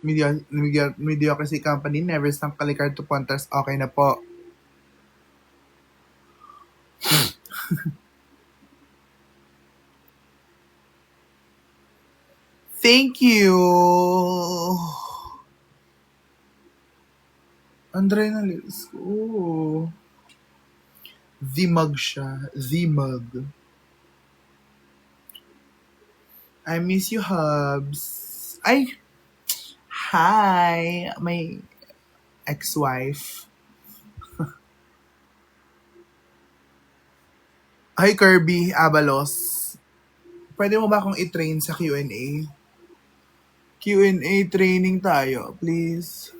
Mediocrity Company, never stung Kalikar to Ponters. Okay na po. Thank you. Andre na let's go. The mug siya. The mug. I miss you, Hubs. Ay! Hi! My ex-wife. Hi, Kirby Abalos. Pwede mo ba akong i-train sa Q&A? Q&A training tayo, please.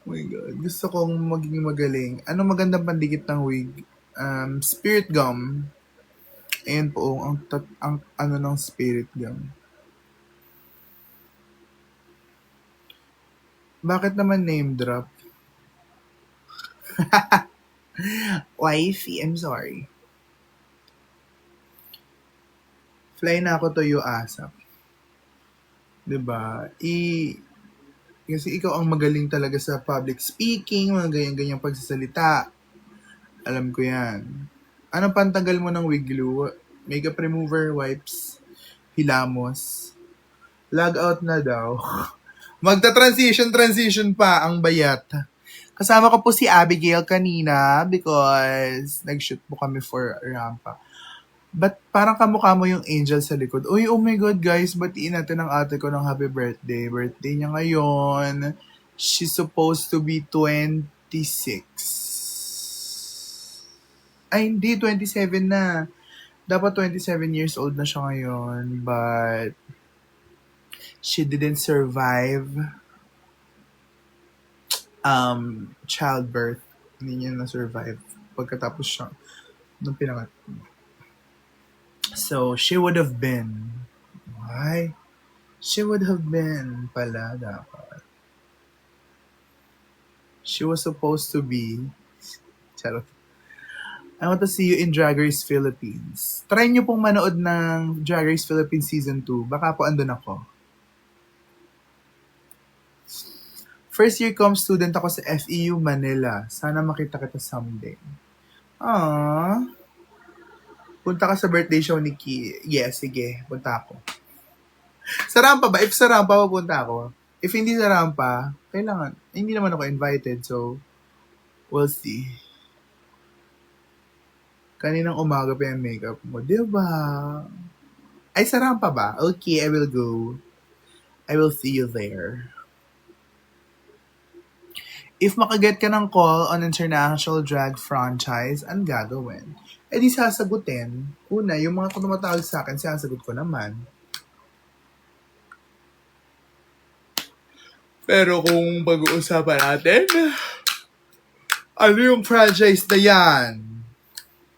Oh my God. Gusto kong maging magaling. Anong magandang pandikit ng wig? Spirit gum. Ayan po, ang ano ng spirit gum. Bakit naman name drop? Wifey, I'm sorry. Fly na ako to you asap. Diba? Kasi ikaw ang magaling talaga sa public speaking, mga ganyan-ganyang pagsasalita. Alam ko yan. Anong pantanggal mo ng wig glue? Makeup remover, wipes, hilamos. Log out na daw. Transition pa ang bayat. Kasama ko po si Abigail kanina because nag-shoot po kami for Rampa. But parang kamukha mo yung angel sa likod. Uy, oh my God guys, batiin natin ang ate ko ng happy birthday. Birthday niya ngayon. She's supposed to be 26. Ay, hindi, 27 na. Dapat 27 years old na siya ngayon. But she didn't survive childbirth. Hindi niya na-survive pagkatapos siya nung pinangat. So, she would have been. Why? She would have been pala dapat. She was supposed to be. Charot. I want to see you in Drag Race Philippines. Try nyo pong manood ng Drag Race Philippines Season 2. Baka po andun ako. First year com student ako sa FEU Manila. Sana makita kita someday. Aww. Punta ka sa birthday show ni Ki. Yes, sige. Punta ako. Sa Rampa ba? If sa Rampa, pupunta ako. If hindi sa Rampa, kailangan. Hindi naman ako invited, so we'll see. Kaninang umaga pa yung makeup mo. Diba? Ay, sa Rampa ba? Okay, I will go. I will see you there. If makaget ka ng call on international drag franchise, ang gagawin? Eh di sasagutin. Una, yung mga tumatawag sa akin, sasagot ko naman. Pero kung pag-uusapan natin, ano yung franchise na yan?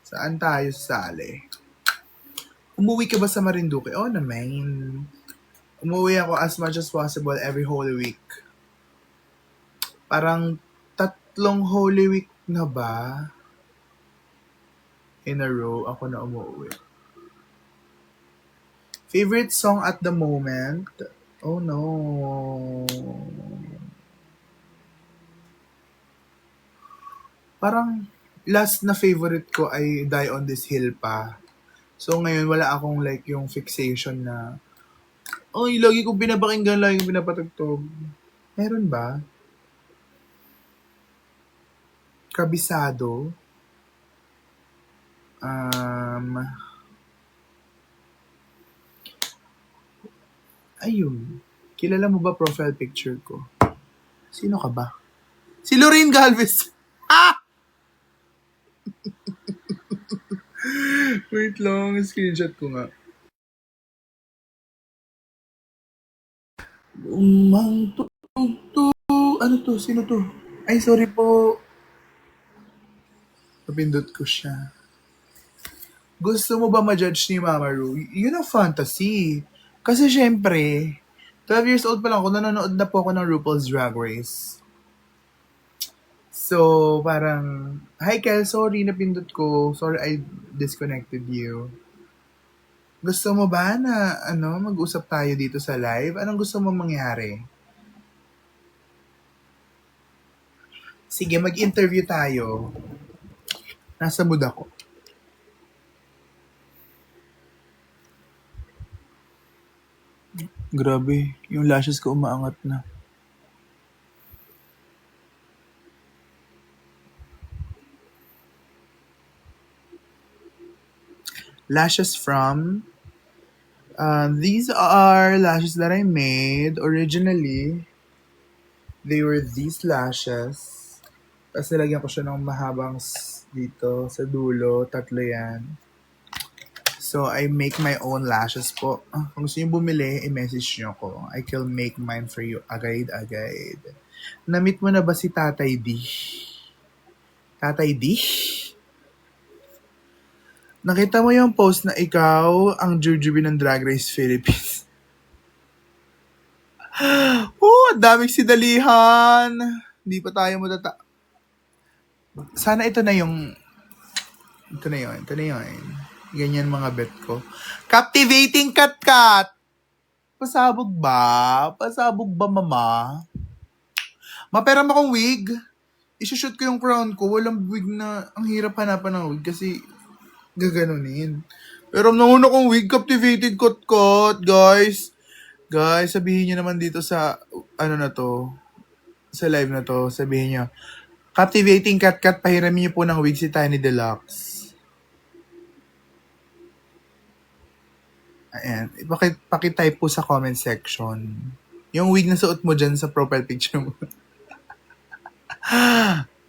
Saan tayo sali? Umuwi ka ba sa Marinduque? Oh, naman. Umuwi ako as much as possible every Holy Week. Parang 3 Holy Week na ba? In a row, ako na umuwi. Favorite song at the moment? Oh no. Parang last na favorite ko ay Die on This Hill pa. So ngayon wala akong like yung fixation na lagi kong pinapakinggan, lagi kong pinapatugtog. Meron ba? Kabisado. Ayun. Kilala mo ba profile picture ko? Sino ka ba? Si Lorraine Galvez. Ah! Wait lang, screenshot ko nga. Ano to? Sino to? Ay, sorry po. Napindot ko siya. Gusto mo ba ma-judge ni Mama Ru? Yun ang fantasy. Kasi syempre, 12 years old pa lang ako, nanonood na po ako ng RuPaul's Drag Race. So, parang, hi Kel, sorry, napindot ko. Sorry, I disconnected you. Gusto mo ba na mag-usap tayo dito sa live? Anong gusto mo mangyari? Sige, mag-interview tayo. Nasa mood ako. Grabe, yung lashes ko umaangat na. Lashes from... these are lashes that I made originally. They were these lashes. Tapos nilagyan ko siya ng mahabang dito sa dulo. Tatlo yan. So, I make my own lashes po. Kung gusto nyo bumili, i-message nyo ko. I can make mine for you agad-agad. Na-meet mo na ba si Tatay D? Tatay D? Nakita mo yung post na ikaw ang jujube ng Drag Race Philippines. Daming sidalihan. Hindi pa tayo Sana ito na yung... Ito na yun. Ganyan mga bet ko. Captivating kat-kat! Pasabog ba, mama? Maperam akong wig. Isushoot ko yung crown ko. Walang wig na... Ang hirap hanapan ng wig kasi gaganunin. Pero nauna kong wig, captivated kat-kat, guys. Guys, sabihin nyo naman dito sa... na to? Sa live na to, sabihin nyo. Captivating kat-kat, pahiramin nyo po ng wig si Tiny Deluxe. Ayan. Pakitype po sa comment section. Yung wig na suot mo dyan sa profile picture mo.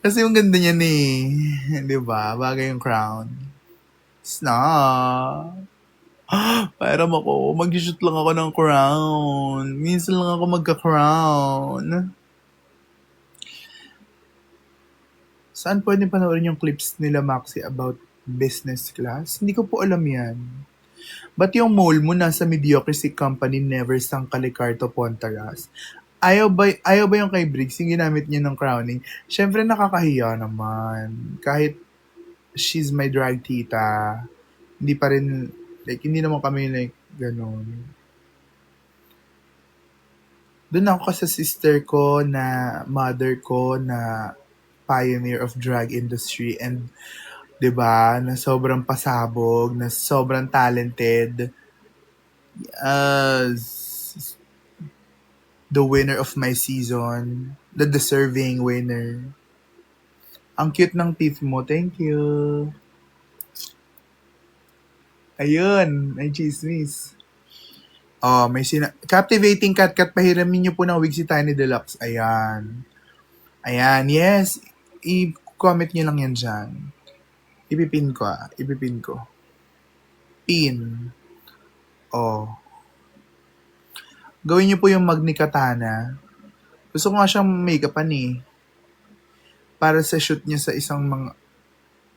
Kasi yung ganda niya Diba? Bagay yung crown. Snap. Pairam ako. Mag-shoot lang ako ng crown. Minsan lang ako magka-crown. Saan pwede panoorin yung clips nila, Maxi, about business class? Hindi ko po alam yan. Ba't yung mole mo nasa Mediocrity Company never sang Calicarto Pontaras? Ayaw ba yung kay Briggs yung ginamit niya ng crowning? Siyempre nakakahiya naman. Kahit she's my drag tita, hindi pa rin, hindi naman kami ganun. Doon ako sa sister ko na mother ko na pioneer of drag industry and 'di ba, na sobrang pasabog, na sobrang talented. The winner of my season, the deserving winner. Ang cute ng teeth mo, thank you. Ayun, may chismis. May captivating kat-kat, pahiramin niyo po ng wig si Tiny Deluxe. Ayan, yes. I-comment niyo lang yan dyan. Ipipin ko. Pin. Gawin niyo po yung Magni Katana. Gusto ko nga siyang make-upan para sa shoot niya sa isang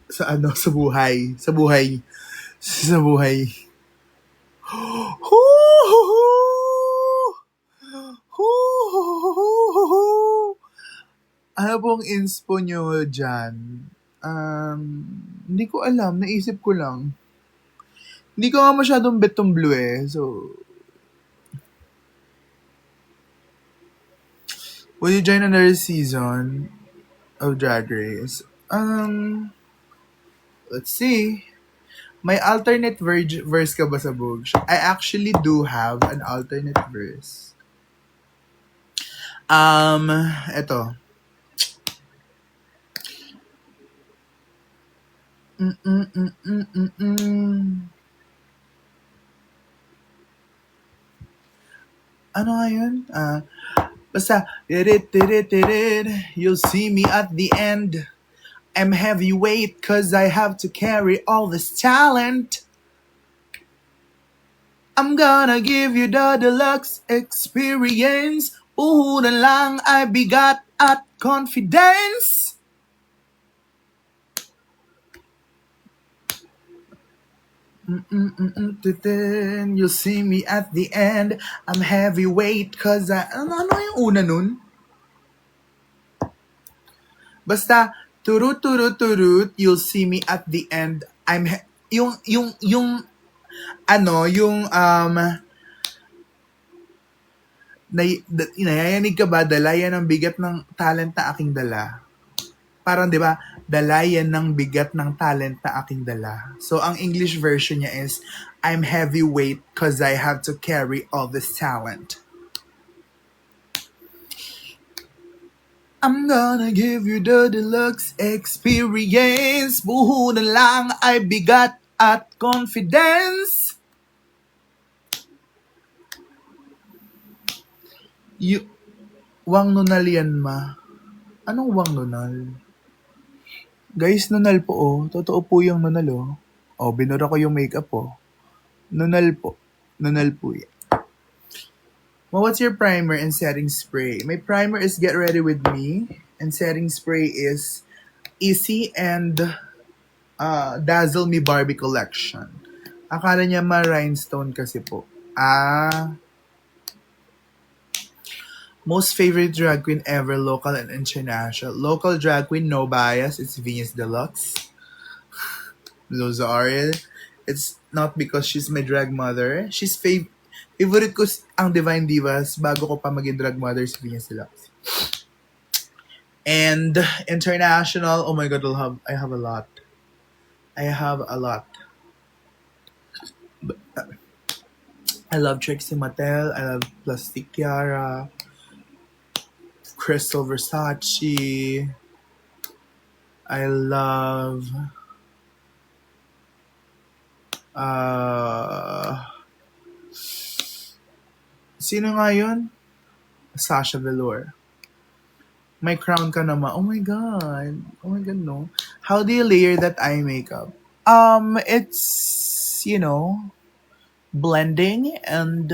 sa buhay. Ano pong inspo nyo dyan? Hindi ko alam. Naisip ko lang. Hindi ko nga masyadong bet tong blue So, will you join another season of Drag Race? Let's see. May alternate verse ka ba sa Boog? I actually do have an alternate verse. Eto. Ano nga yun? Basta, you'll see me at the end. I'm heavyweight cause I have to carry all this talent. I'm gonna give you the deluxe experience. Na lang ay bigat at confidence. You'll see me at the end. I'm heavyweight cause Ano yung una nun? Basta, turut, you'll see me at the end. Yung Yung, nayayanig ka ba, dalayan ng bigat ng talent na aking dala? Parang, di ba, dalayan ng bigat ng talent na aking dala. So, ang English version niya is, I'm heavyweight cause I have to carry all this talent. I'm gonna give you the deluxe experience. Buho na lang ay bigat at confidence. Wang nunal yan, ma. Anong wang nunal? Guys, nunal po, oh. Totoo po yung nunal, oh. Oh, binura ko yung makeup, oh. Nunal po. Nunal po yan. Well, what's your primer and setting spray? My primer is Get Ready With Me. And setting spray is Easy and Dazzle Me Barbie Collection. Akala niya ma-rhinestone kasi po. Most favorite drag queen ever, local and international. Local drag queen, no bias. It's Venus Deluxe. Lozariel. It's not because she's my drag mother. She's favorite ko ang Divine Divas bago ko pa maging drag mother si Venus Deluxe. And international, oh my god, I have a lot. I love Trixie Mattel. I love Plastic Kiara. Crystal Versace. I love sino nga yun? Sasha Velour. May crown ka naman. Oh my god. Oh my god, no. How do you layer that eye makeup? It's, blending and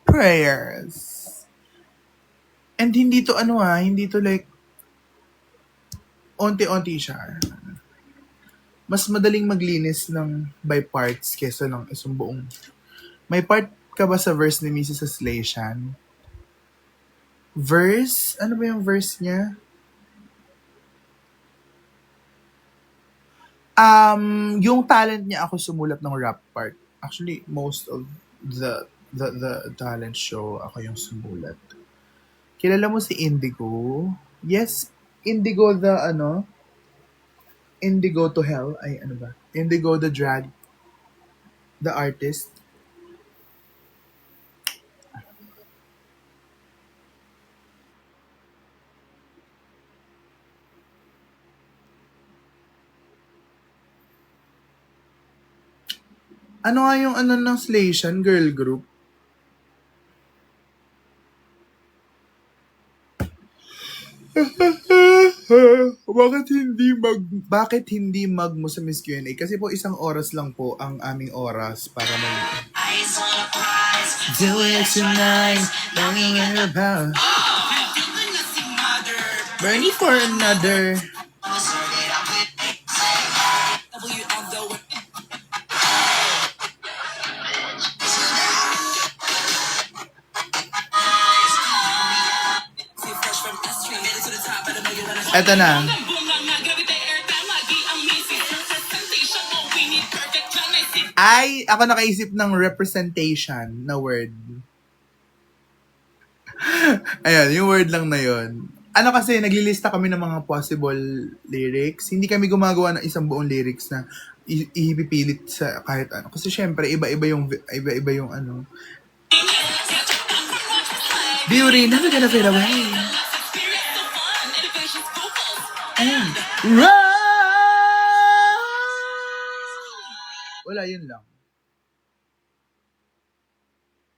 prayers. And hindi to hindi to like onti-onti siya. Mas madaling maglinis ng by parts kesa ng isang buong. May part ka ba sa verse ni Mrs. Aslation? Verse? Ano ba yung verse niya? Yung talent niya ako sumulat ng rap part. Actually, most of the talent show ako yung sumulat. Kilala mo si Indigo? Yes, Indigo Indigo to Hell. Ay, ano ba? Indigo the drag. The artist. Ano nga yung ng Slation girl group? bakit hindi mag mo sa Miss Q&A? Kasi po isang oras lang po ang aming oras para mag do it tonight, longing in her power. Burning for another. Eto na. Ay, ako nakaisip ng representation na word. Ayan, yung word lang na yun. Ano kasi, naglilista kami ng mga possible lyrics. Hindi kami gumagawa ng isang buong lyrics na ipipilit sa kahit ano. Kasi syempre, iba-iba yung ano. Beauty, never gonna fade away. And run! Wala, yun lang.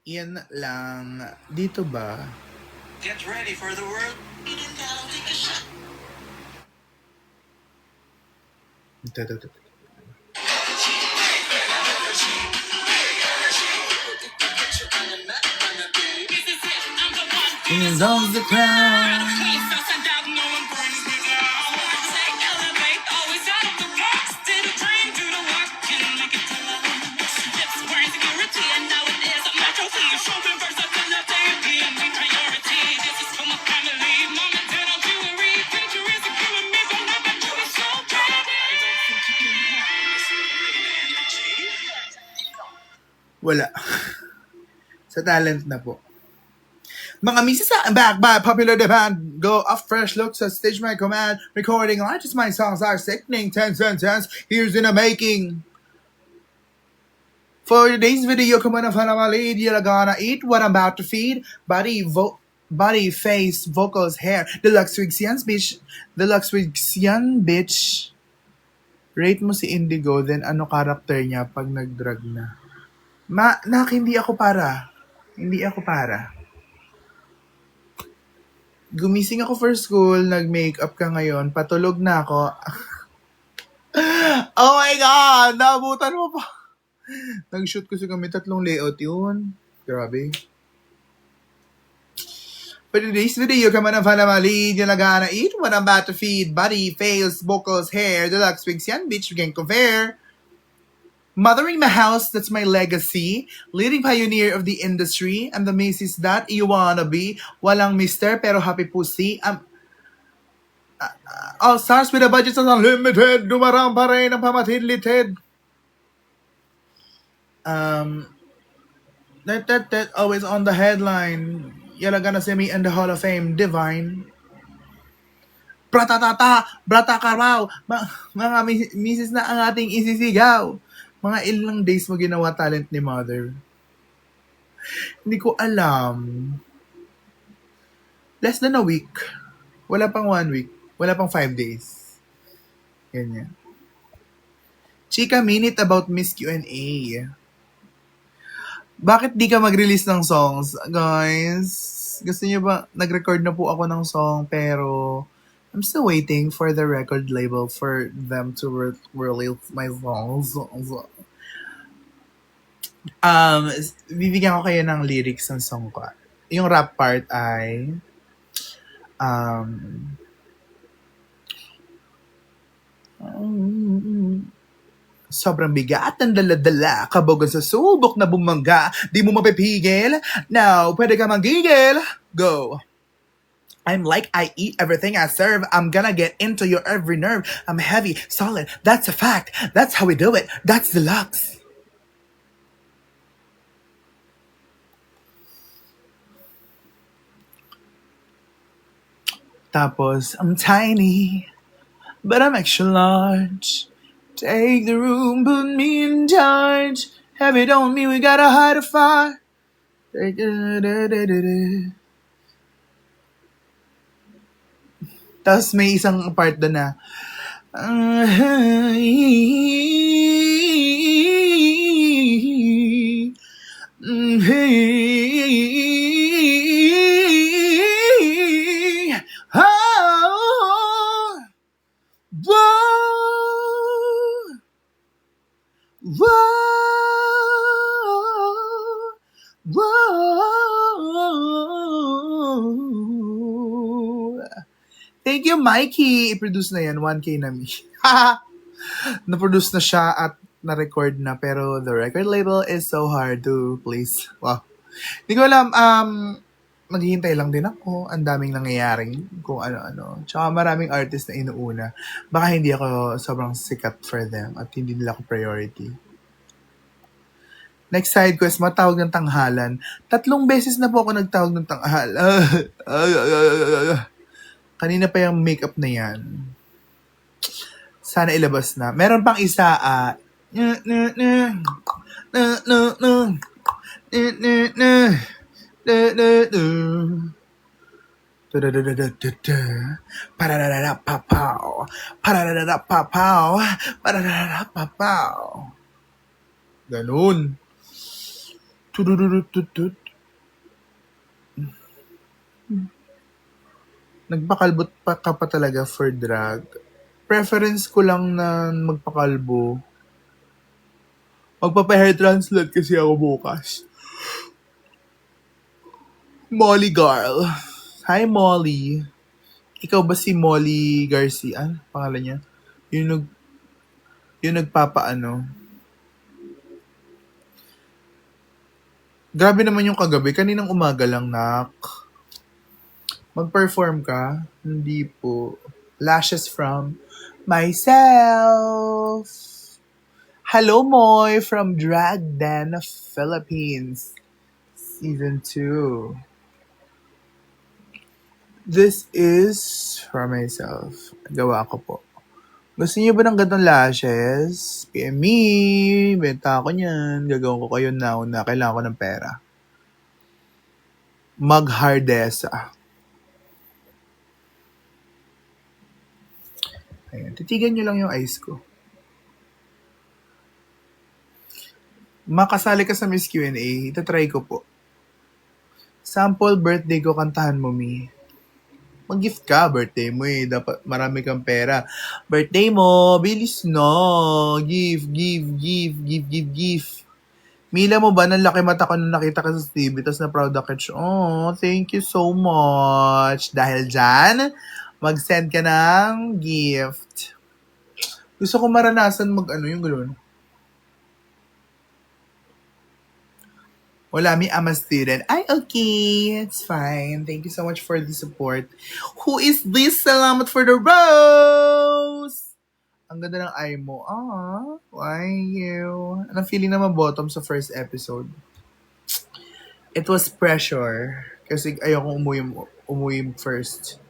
Yan lang. Dito ba? Get ready for the world. Is on the crown. Wala. Sa talent na po. Mga misis I'm back by popular demand. Go off fresh looks at stage my command. Recording artists, my songs are sickening. 10 10. Here's in the making. For today's video, come on, lead. You're gonna eat what I'm about to feed. Body, face, vocals, hair. Deluxe wigs yan, bitch. Deluxe wigs yan, bitch. Rate mo si Indigo, then ano character niya pag nag-drug na. Hindi ako para. Hindi ako para. Gumising ako for school, nag-makeup ka ngayon, patulog na ako. Oh my God! Naabutan mo pa. Nag-shoot ko sa kami 3 layout yun. Grabe. For today's video, come on and follow my lead. You're gonna eat what I'm about to feed. Body, face, vocals, hair. Deluxe wigs yan, bitch. We can compare. Mothering my house, that's my legacy. Leading pioneer of the industry. I'm the Macy's that you wanna be. Walang mister, pero happy pussy. All stars with a budget that's unlimited. Dumarang pa rin ang pamatid-litid. That always on the headline. You're gonna see me in the Hall of Fame. Divine. Pratatata, bratakaraw. Mga misis na ang ating isisigaw. Mga ilang days mo ginawa talent ni Mother? Hindi ko alam. Less than a week. Wala pang 1 week. Wala pang 5 days. Ganyan. Chika minute about Miss Q&A. Bakit di ka mag-release ng songs? Guys, gusto niyo ba? Nag-record na po ako ng song pero I'm still waiting for the record label for them to release my songs. Bibigyan ko kayo ng lyrics ng song ko. Yung rap part ay sobrang bigat ang dala-dala, kabogan sa subok na bumangga, di mo mapipigil, now pwede ka magigil, go! I'm like I eat everything I serve. I'm gonna get into your every nerve. I'm heavy, solid. That's a fact. That's how we do it. That's deluxe. Tapos, I'm tiny, but I'm extra large. Take the room, put me in charge. Heavy don't mean we gotta hide a fire. Tapos may isang part doon na Thank you, Mikey. I-produce na yan. 1K na me. Na-produce na siya at na-record na. Pero the record label is so hard to place. Wow. Hindi ko alam. Maghihintay lang din ako. Ang daming nangyayaring kung ano-ano. Tsaka maraming artist na inuuna. Baka hindi ako sobrang sikat for them at hindi nila ako priority. Next side quest, matawag ng tanghalan. 3 beses na po ako nagtawag ng tanghalan. Kanina pa yung makeup na yan. Sana ilabas na. Meron pang isa, ganun. Nagpakalbot pa ka pa talaga for drag. Preference ko lang na magpakalbo. Magpapa-hair transplant kasi ako bukas. Molly Girl. Hi, Molly. Ikaw ba si Molly Garcia? Ano pangalan niya? Yung nagpapaano. Grabe naman yung kagabi. Kaninang umaga lang, nak. Mag-perform ka? Hindi po. Lashes from myself. Hello, Moy from Drag Den Philippines, Season 2. This is for myself. Gawa ko po. Gusto niyo ba ng gantong lashes? PM me. Benta ko niyan. Gagawin ko kayo now na kailangan ko ng pera. Maghardesa. Ayan. Titigan niyo lang yung eyes ko. Makasali ka sa Miss Q&A. Itatry ko po. Sample birthday ko, kantahan mo, Mi. Mag-gift ka, birthday mo eh. Dapat marami kang pera. Birthday mo, bilis no. Give. Mila mo ba, ng laki mata ko nung nakita ka sa TV, tapos na proud ako. Oh, thank you so much. Dahil dyan, mag-send ka ng gift. Gusto ko maranasan yung gano'n. Wala, I'm a student. Ay, okay. It's fine. Thank you so much for the support. Who is this? Salamat for the rose! Ang ganda ng eye mo. Why you? Anong feeling na mabottom sa first episode? It was pressure. Kasi ayoko umuwi first.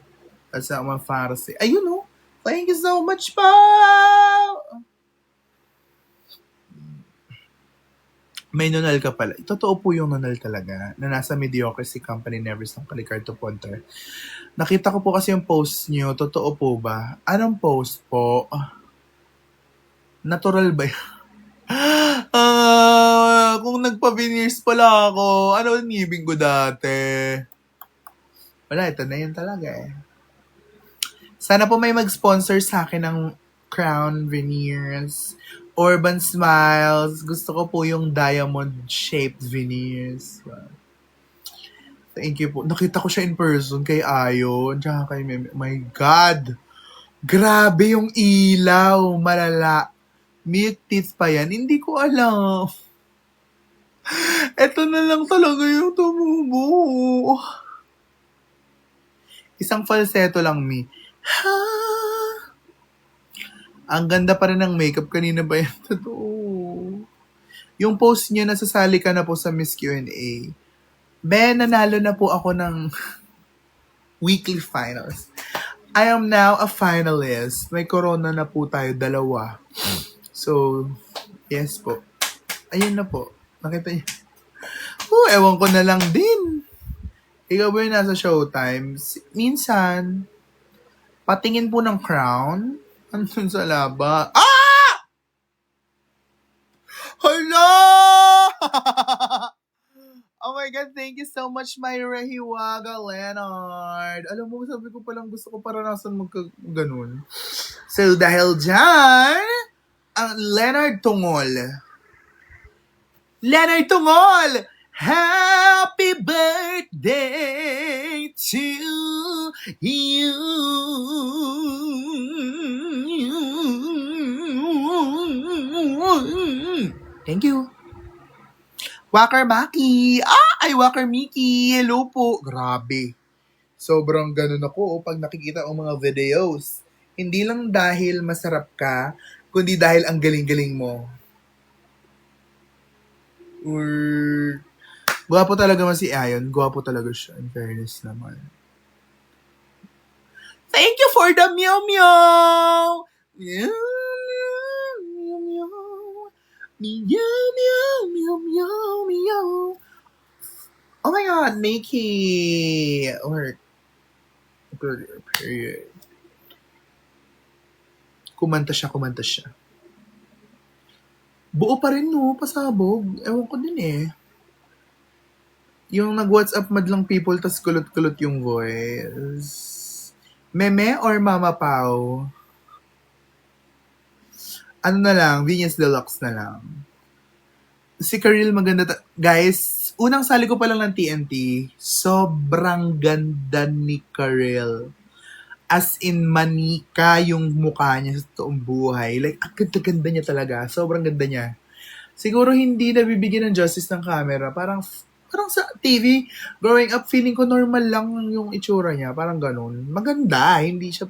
That's not my fantasy. Ayun oh. Thank you so much pa! May nunal ka pala. Totoo po yung nunal talaga na nasa Mediocracy Company never sa Calicarto Ponter. Nakita ko po kasi yung post niyo. Totoo po ba? Anong post po? Natural ba yun? Kung nagpa-veneers pala ako, ano ang ibig ko dati? Wala, ito na yun talaga eh. Sana po may mag-sponsor sa akin ng Crown Veneers. Urban Smiles. Gusto ko po yung diamond-shaped veneers. Thank you po. Nakita ko siya in person kay Ayon. Tsaka kay Meme. My God! Grabe yung ilaw. Malala. Milk teeth pa yan. Hindi ko alam. Ito na lang talaga yung tumubo. Isang falsetto lang, Mi. Ha! Ang ganda pa rin ng makeup. Kanina ba yan? Totoo. Yung post niya, nasasali ka na po sa Miss Q&A. Ben, nanalo na po ako ng weekly finals. I am now a finalist. May corona na po tayo, 2. So, yes po. Ayun na po. Nakita niyo. Ewan ko na lang din. Ikaw ba yung nasa Showtime? Minsan, patingin po ng crown. Andun sa laba. Hello! Oh my God, thank you so much, Myra Hiwaga Leonard. Alam mo, sabi ko palang gusto ko paranasan ganun. So, dahil dyan, ang Leonard Tungol. Happy birthday to you. Thank you. Walker Maki. Walker Miki. Hello po. Grabe. Sobrang ganun ako pag nakikita ang mga videos. Hindi lang dahil masarap ka, kundi dahil ang galing-galing mo. Gwapo talaga man si Ayon. Gwapo talaga siya. In fairness naman. Thank you for the meow meow! Meow meow meow meow meow meow meow meow. Oh my God, Nikki! Period. Kumanta siya. Buo pa rin no, pasabog. Ewan ko din eh. Yung nag-WhatsApp madlang people tas kulot-kulot yung voice. Meme or Mama Pao? Ano na lang, Venus Deluxe na lang. Si Karil maganda. Guys, unang sali ko pa lang ng TNT, sobrang ganda ni Karil. As in, manika yung mukha niya sa toong buhay. Like, ang ganda-ganda niya talaga. Sobrang ganda niya. Siguro hindi nabibigyan ng justice ng camera. Parang sa TV, growing up, feeling ko normal lang yung itsura niya. Parang ganun. Maganda, hindi siya...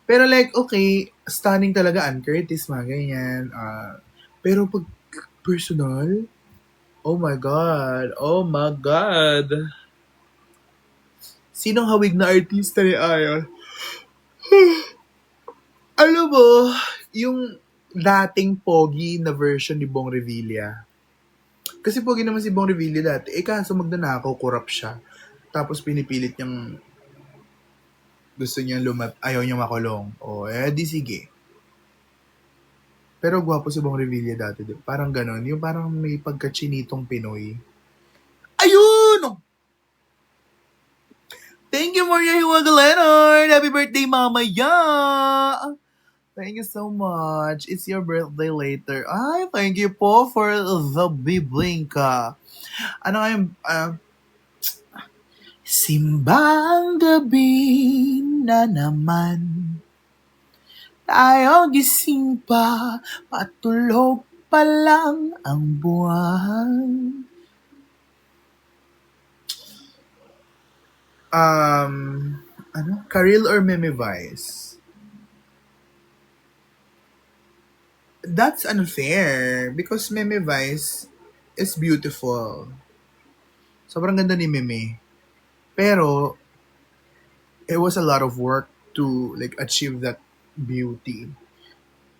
Pero like, okay, stunning talaga, Ann Curtis, mga ganyan. Pero pag personal, oh my God. Oh my God. Sinong hawig na artista ni Ayon? Alam mo, yung dating pogi na version ni Bong Revilla. Kasi pogi naman si Bong Revilla dati. Kaso magnanakaw, corrupt siya. Tapos pinipilit niyang gusto niyang ayaw niyang makulong. Di sige. Pero gwapo si Bong Revilla dati. Parang ganon. Yung parang may pagka-chinitong Pinoy. Ayun! Thank you, Maria Hiwaga Leonard! Happy birthday, Mama Ya! Thank you so much. It's your birthday later. Ay, thank you po for the bibingka. Ano nga yung... Simbang gabi na naman. Tayo gising pa, patulog pa lang ang buwan. Karil or Meme Vice? That's unfair because Meme Vice is beautiful. Sobrang ganda ni Meme. Pero, it was a lot of work to like achieve that beauty.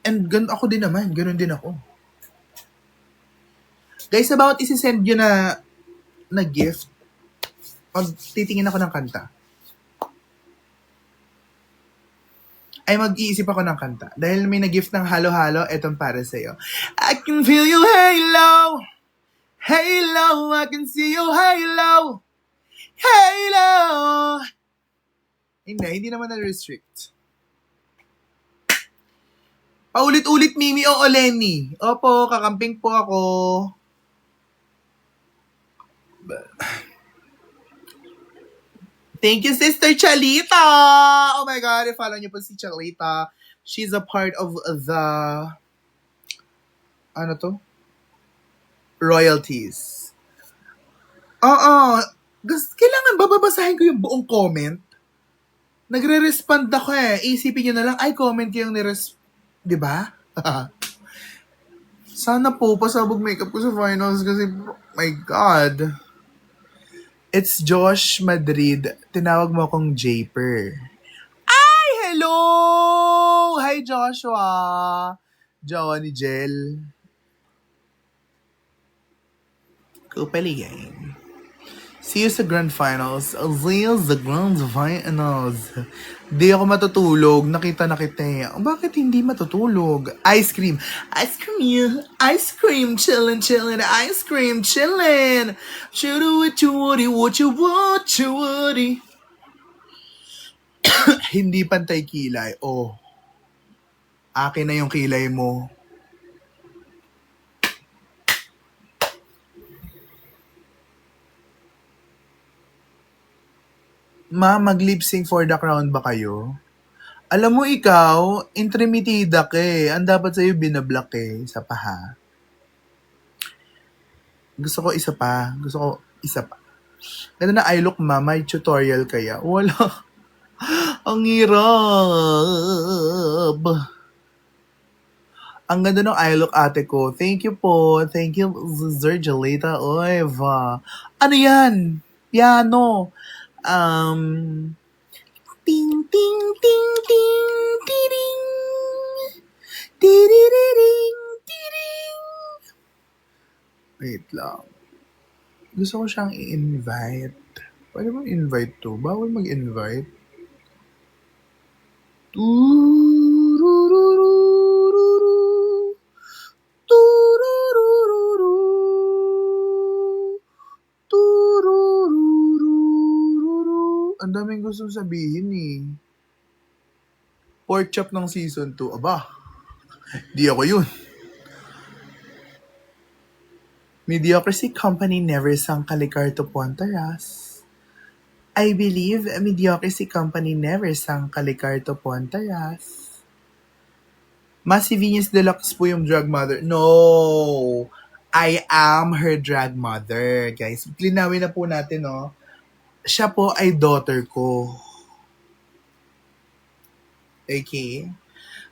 And ako din naman. Ganun din ako. Guys, about isi-send nyo na gift, pag titingin ako ng kanta, ay mag-iisip ako ng kanta. Dahil may nag-gift ng halo-halo, etong para sa'yo. I can feel you halo. Halo, I can see you halo. Halo. Hindi naman na-restrict. Paulit-ulit, Mimi o Lenny. Opo, kakamping po ako. Thank you, Sister Chalita! Oh my God, follow niyo po si Chalita. She's a part of the... royalties. Kailangan babasahin ko yung buong comment. Nagre-respond ako Isipin nyo na lang, comment ko yung diba? Sana po, pasabog makeup ko sa finals kasi, my God. It's Josh Madrid. Tinawag mo akong Japer. Ay, hello! Hi, Joshua. Jowa ni Jel. Kupaligay. See you sa grand finals. See you sa grand finals. Di ako matutulog. Nakita na kita. Bakit hindi matutulog? Ice cream. Ice cream. Ice cream. Chillin', chillin'. Ice cream. Chillin'. Woody. Hindi pantay kilay. Akin na yung kilay mo. Ma, mag-lip sync for the crown ba kayo? Alam mo ikaw, intrimitida ka Ang dapat sa'yo binablock sa paha. Gusto ko isa pa. Ganda na I look, ma. May tutorial kaya. Wala. Ang hirap. Ang ganda ng I look, ate ko. Thank you po. Thank you, Sir Jalita Oiva. Ano yan? Piano. Ting, ting, ting, ting, tiring. Tiriring, tiring. Wait lang. Gusto ko siyang i-invite. Pwede mo invite to? Bawal mag-invite. Ang daming gustong sabihin Pork chop ng season 2. Aba, di ako yun. Mediocracy Company never sang Kalikar to Pontaras. I believe Mediocracy Company never sang Kalikar to Pontaras. Massy Venus Deluxe po yung drag mother. No! I am her drag mother, guys. Linawin na po natin, Siya po ay daughter ko. Okay?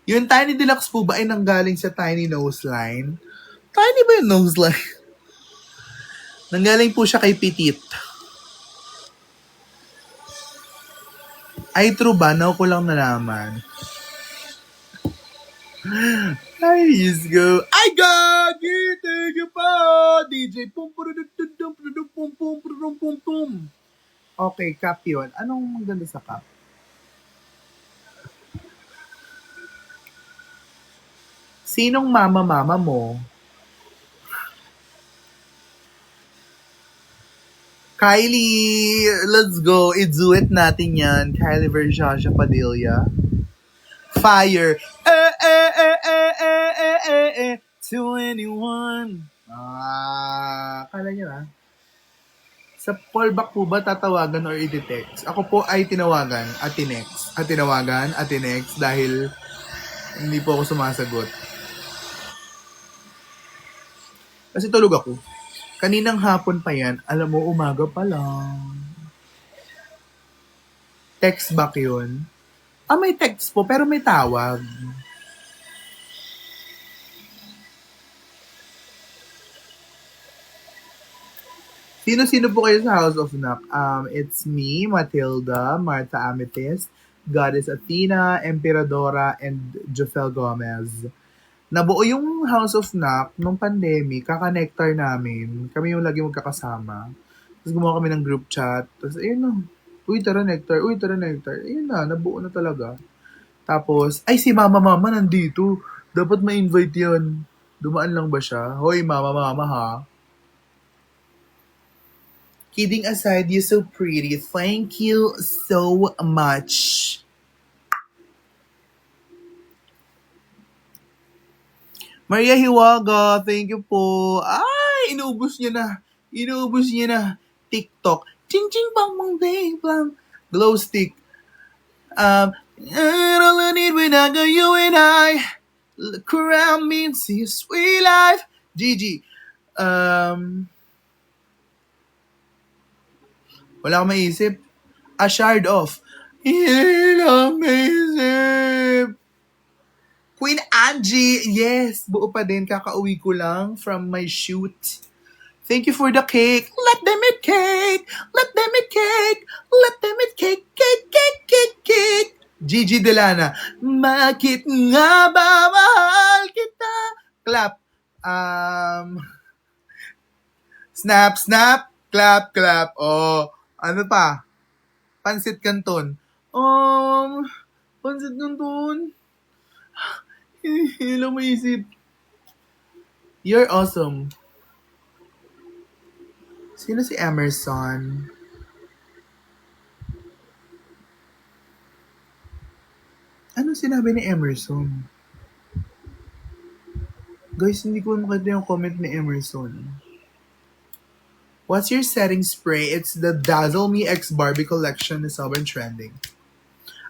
Yung Tiny Deluxe po ba ay nanggaling sa Tiny Nose Line? Tiny ba yung nose line? Nanggaling po siya kay Petit. Ay, true ba? Now ko lang nalaman. Ay, yes go. Ay, gagi! Thank you po! DJ pum pum pum pum pum pum pum pum. Okay, cup yun. Anong maganda sa cup? Sinong mama mo? Kylie, let's go. I-duet natin yan. Kylie Versace Padilla. Fire. 21. Kala nyo Sa fallback po ba tatawagan or i-text? Ako po ay tinawagan at tinext. At tinawagan at tinext dahil hindi po ako sumasagot. Kasi tulog ako. Kaninang hapon pa yan, alam mo, umaga pa lang. Text back yun. May text po, pero may tawag. Sino-sino po kayo sa House of Nak? It's me, Matilda, Martha Amethyst, Goddess Athena, Emperadora, and Jofel Gomez. Nabuo yung House of Nak nung pandemic, kakanektar namin. Kami yung lagi magkakasama. Tapos gumawa kami ng group chat. Tapos ayun na. Uy, tara Nectar. Uy, tara Nectar. Ayun na, nabuo na talaga. Tapos, ay si Mama nandito. Dapat ma-invite yan. Dumaan lang ba siya? Hoy, Mama ha? Kidding aside, you're so pretty. Thank you so much. Maria Hiwaga, thank you po. Ay, inuubos niya na. TikTok. Ching ching bang bang bang bang. Glow stick. All I need when I got you and I. Look around me and see a sweet life. Gigi. Wala akong maisip. A shard off. Hindi lang maisip. Queen Angie, yes, buo pa din. Kakauwi ko lang from my shoot. Thank you for the cake. Let them eat cake. Let them eat cake. Let them eat cake. Cake, cake, cake, cake. Gigi Delana. Bakit nga ba mahal kita? Clap. Snap, snap. Clap, clap. Oh, ano pa? Pansit Canton. Pansit Canton. Hello, maisip. You're awesome. Sino si Emerson? Ano sinabi ni Emerson? Guys, hindi ko makita yung comment ni Emerson. What's your setting spray? It's the Dazzle Me X Barbie collection na sobrang trending.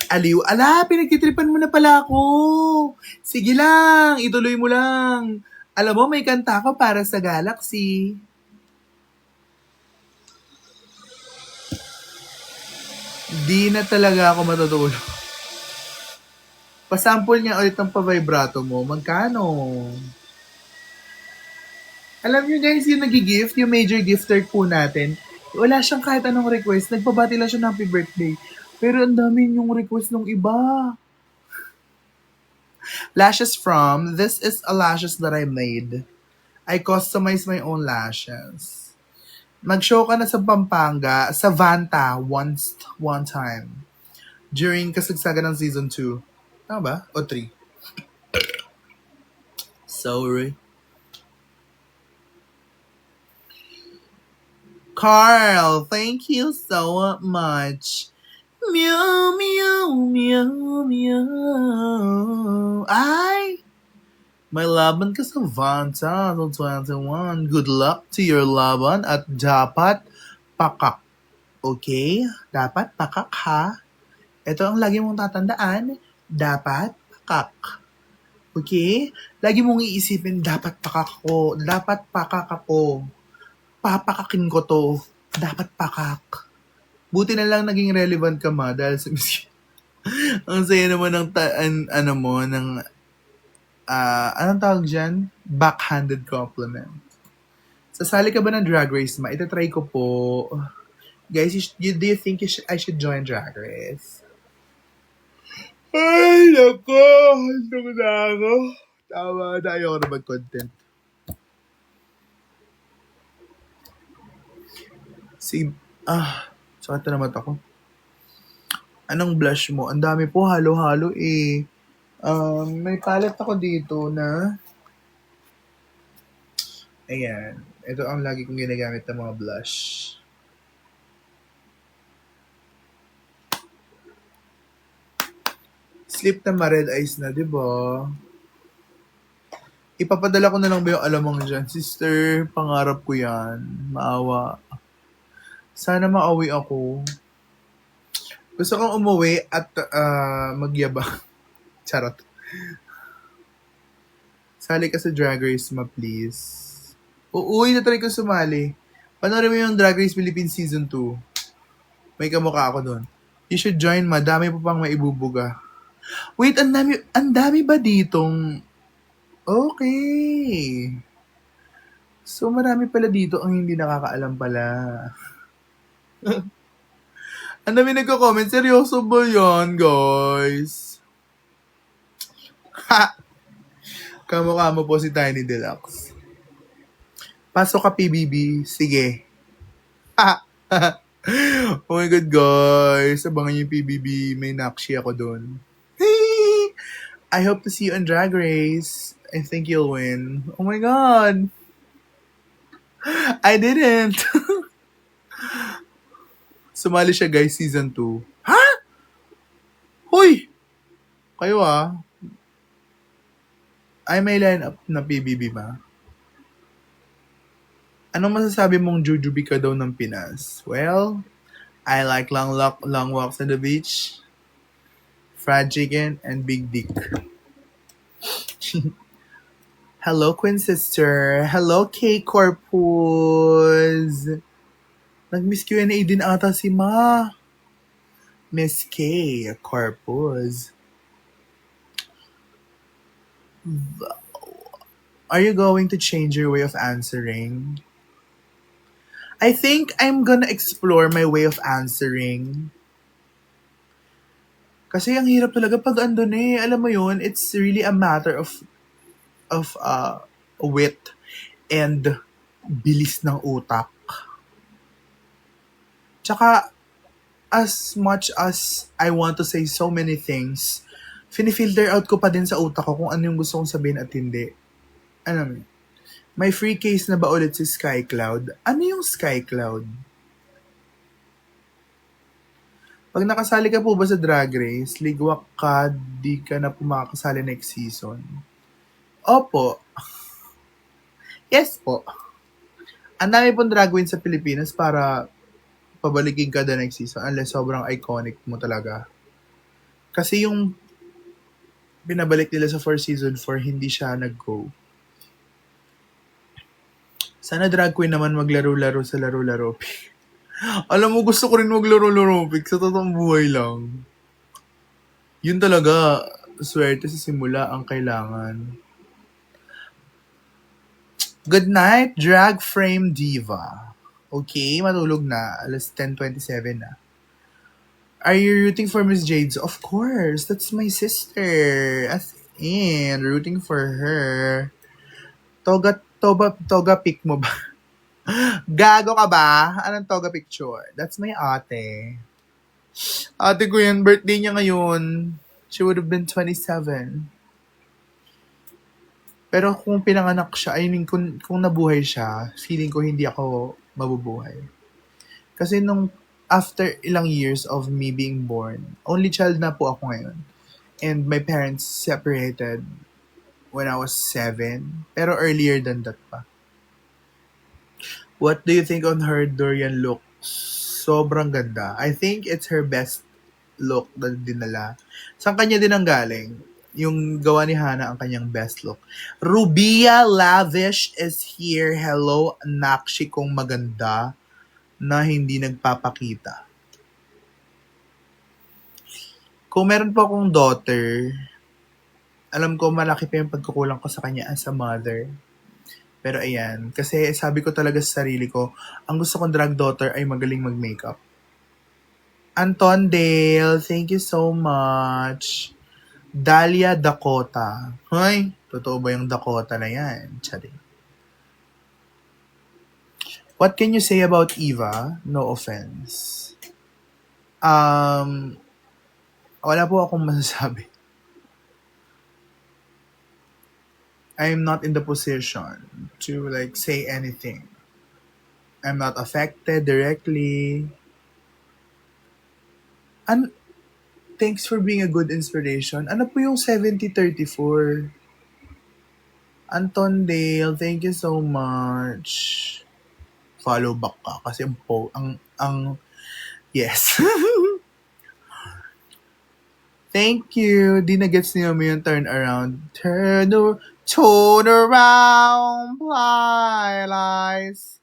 Aliw, pinagtitripan mo na pala ako. Sige lang, ituloy mo lang. Alam mo, may kanta ko para sa Galaxy. Di na talaga ako matutulog. Pasample niya ulit ng pa-vibrato mo. Magkano? Alam niyo guys, yung nag-gift, yung major gifter po natin, wala siyang kahit anong request. Nagpabati lang siya ng happy birthday. Pero ang dami yung request ng iba. Lashes from, this is a lashes that I made. I customized my own lashes. Mag-show ka na sa Pampanga, sa Vanta, one time. During kasagsagan ng season 2. Tama ba? O 3? Sorry. Carl, thank you so much. Meow, meow, meow, meow. Ay! May laban ka sa Vanta 21. Good luck to your laban at dapat pakak. Okay? Dapat pakak ha? Ito ang lagi mong tatandaan. Dapat pakak. Okay? Lagi mong iisipin, dapat pakak ako. Dapat pakak ako. Papakakin ko to. Dapat pakak. Buti na lang naging relevant ka dahil sa Miss Ang saya naman ng Anong tawag dyan? Backhanded compliment. Sasali ka ba ng Drag Race, ma? Itatry ko po. Guys, do you think I should join Drag Race? Ay, nako. Hantong na ako. Tama na. Ayoko na mag-content. Sakit na naman ako. Anong blush mo? Ang dami po, halo-halo eh. May palette ako dito na ayan. Ito ang lagi kong ginagamit ng mga blush. Sleep na ma-red eyes na, di ba? Ipapadala ko na lang ba yung alamang dyan? Sister, pangarap ko yan. Maawa. Sana maawi ako. Gusto kong umuwi at magyabang. Charot. Sali ka sa Drag Race, ma, please. Uy, natry ko sumali. Panoorin mo yung Drag Race Philippines Season 2. May kamukha ako doon. You should join, madami pa pang maibubuga. Wait, ang dami ba ditong... Okay. So, marami pala dito ang hindi nakakaalam pala. Ang dami nagko-comment. Seryoso ba yan, guys? Ha! Kamukha mo po si Tiny Deluxe. Pasok ka, PBB. Sige. Ha! Oh my God, guys. Abangan yung PBB. May nakshi ako doon. I hope to see you on Drag Race. I think you'll win. Oh my God. I didn't. Sumali siya, guys, Season 2. Ha? Hoy! Kayo ay may line-up na PBB ba? Anong masasabi mong Jujubee ka daw ng Pinas? Well, I like long walks on the beach, fried chicken, and big dick. Hello, Queen Sister. Hello, K Corpus. Nag-miss Q&A din ata si Ma. Miss K Corpus. Are you going to change your way of answering? I think I'm gonna explore my way of answering. Kasi ang hirap talaga pag andun eh. Alam mo yun, it's really a matter of wit and bilis ng utak. Tsaka, as much as I want to say so many things, finifilter out ko pa din sa utak ko kung ano yung gusto kong sabihin at hindi. Alam mo, may free case na ba ulit si Sky Cloud? Ano yung Sky Cloud? Pag nakasali ka po ba sa Drag Race, ligwak ka, di ka na po makakasali next season? Opo. Yes po. Ang dami pong drag queen sa Pilipinas para pabalikin ka the next season unless sobrang iconic mo talaga. Kasi yung binabalik nila sa 4 season 4, hindi siya nag-go. Sana drag queen naman maglaro-laro sa laro-laro. Alam mo, gusto ko rin maglaro-laro sa totoong buhay lang. Yun talaga, swerte sa simula ang kailangan. Good night, Drag Frame Diva. Okay, matulog na. Alas 10:27 na. Are you rooting for Miss Jade? Of course, that's my sister. As in, rooting for her. Toga pic mo ba? Gago ka ba? Anong toga picture? That's my ate. Ate ko yan, birthday niya ngayon. She would have been 27. Pero kung pinanganak siya, I mean, kung nabuhay siya, feeling ko hindi ako mabubuhay. Kasi nung after ilang years of me being born, only child na po ako ngayon. And my parents separated when I was 7. Pero earlier than that pa. What do you think on her durian look? Sobrang ganda. I think it's her best look na dinala. Saan kanya din ang galing? Yung gawa ni Hana ang kanyang best look. Rubia Lavish is here. Hello, nakshi kong maganda na hindi nagpapakita. Kung meron po akong daughter, Alam ko malaki pa yung pagkukulang ko sa kanya as a mother. Pero ayan, kasi sabi ko talaga sa sarili ko, ang gusto kong drag daughter ay magaling mag-makeup. Anton Dale, thank you so much. Dahlia Dakota. Hoy, totoo ba yung Dakota na yan? Tsari. What can you say about Eva? No offense. Wala po akong masasabi. I'm not in the position to like say anything. I'm not affected directly. And thanks for being a good inspiration. Ano po yung 7034? Anton Dale, thank you so much. Follow back ka kasi ang yes. Thank you. Di na gets niyo mo yung turn around. Turn around, blind eyes.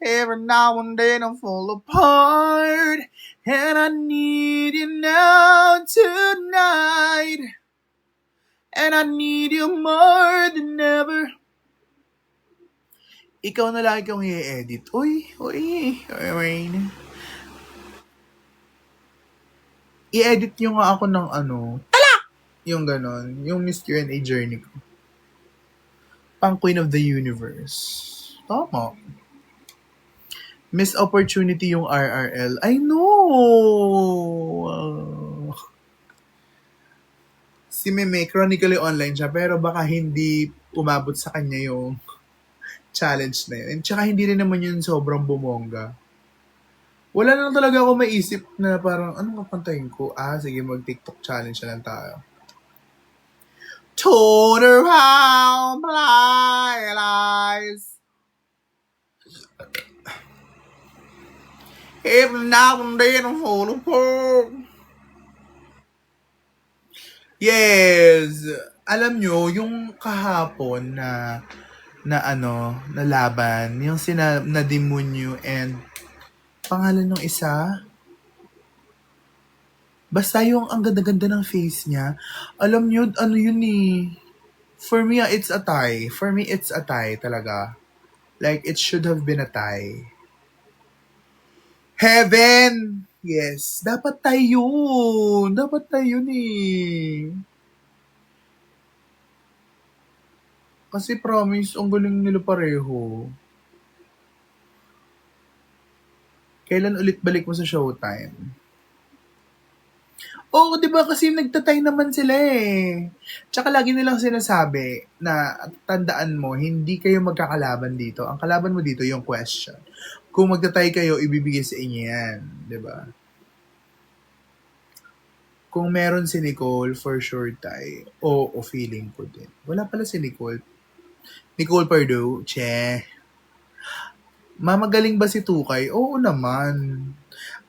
Every now and then I fall apart. And I need you now tonight. And I need you more than ever. Ikaw na lang kong i-edit. Uy. I-edit nyo nga ako ng yung ganon. Yung Miss Q&A journey ko. Pang Queen of the Universe. Tama. Miss Opportunity yung RRL. I know! Si Meme, chronically online siya, pero baka hindi umabot sa kanya yung challenge na yun. And tsaka hindi rin naman yun sobrang bumongga. Wala na lang talaga ako maisip na parang, anong kapantayin ko? Sige, mag-TikTok challenge na lang tayo. Turn around, blind eyes. Every now and then I'm full of hope. Yes. Alam nyo, yung kahapon na laban, yung na Demonyo and pangalan ng isa, basta yung ang ganda-ganda ng face niya. Alam nyo, ano yun eh. For me, it's a tie. For me, it's a tie talaga. Like, it should have been a tie. Heaven! Yes. Dapat tayo yun. Dapat tayo yun eh. Kasi promise, ang galing nila pareho. Kailan ulit balik mo sa Showtime? Oo, di ba kasi nagtatay naman sila eh. Tsaka lagi nilang sinasabi na tandaan mo, hindi kayo magkakalaban dito. Ang kalaban mo dito yung question. Kung magtatay kayo, ibibigay sa inyo yan. Di ba? Kung meron si Nicole, for sure tay. O feeling ko din. Wala pala si Nicole. Nicole Pardo, che. Mamagaling ba si Tukay? Oo naman.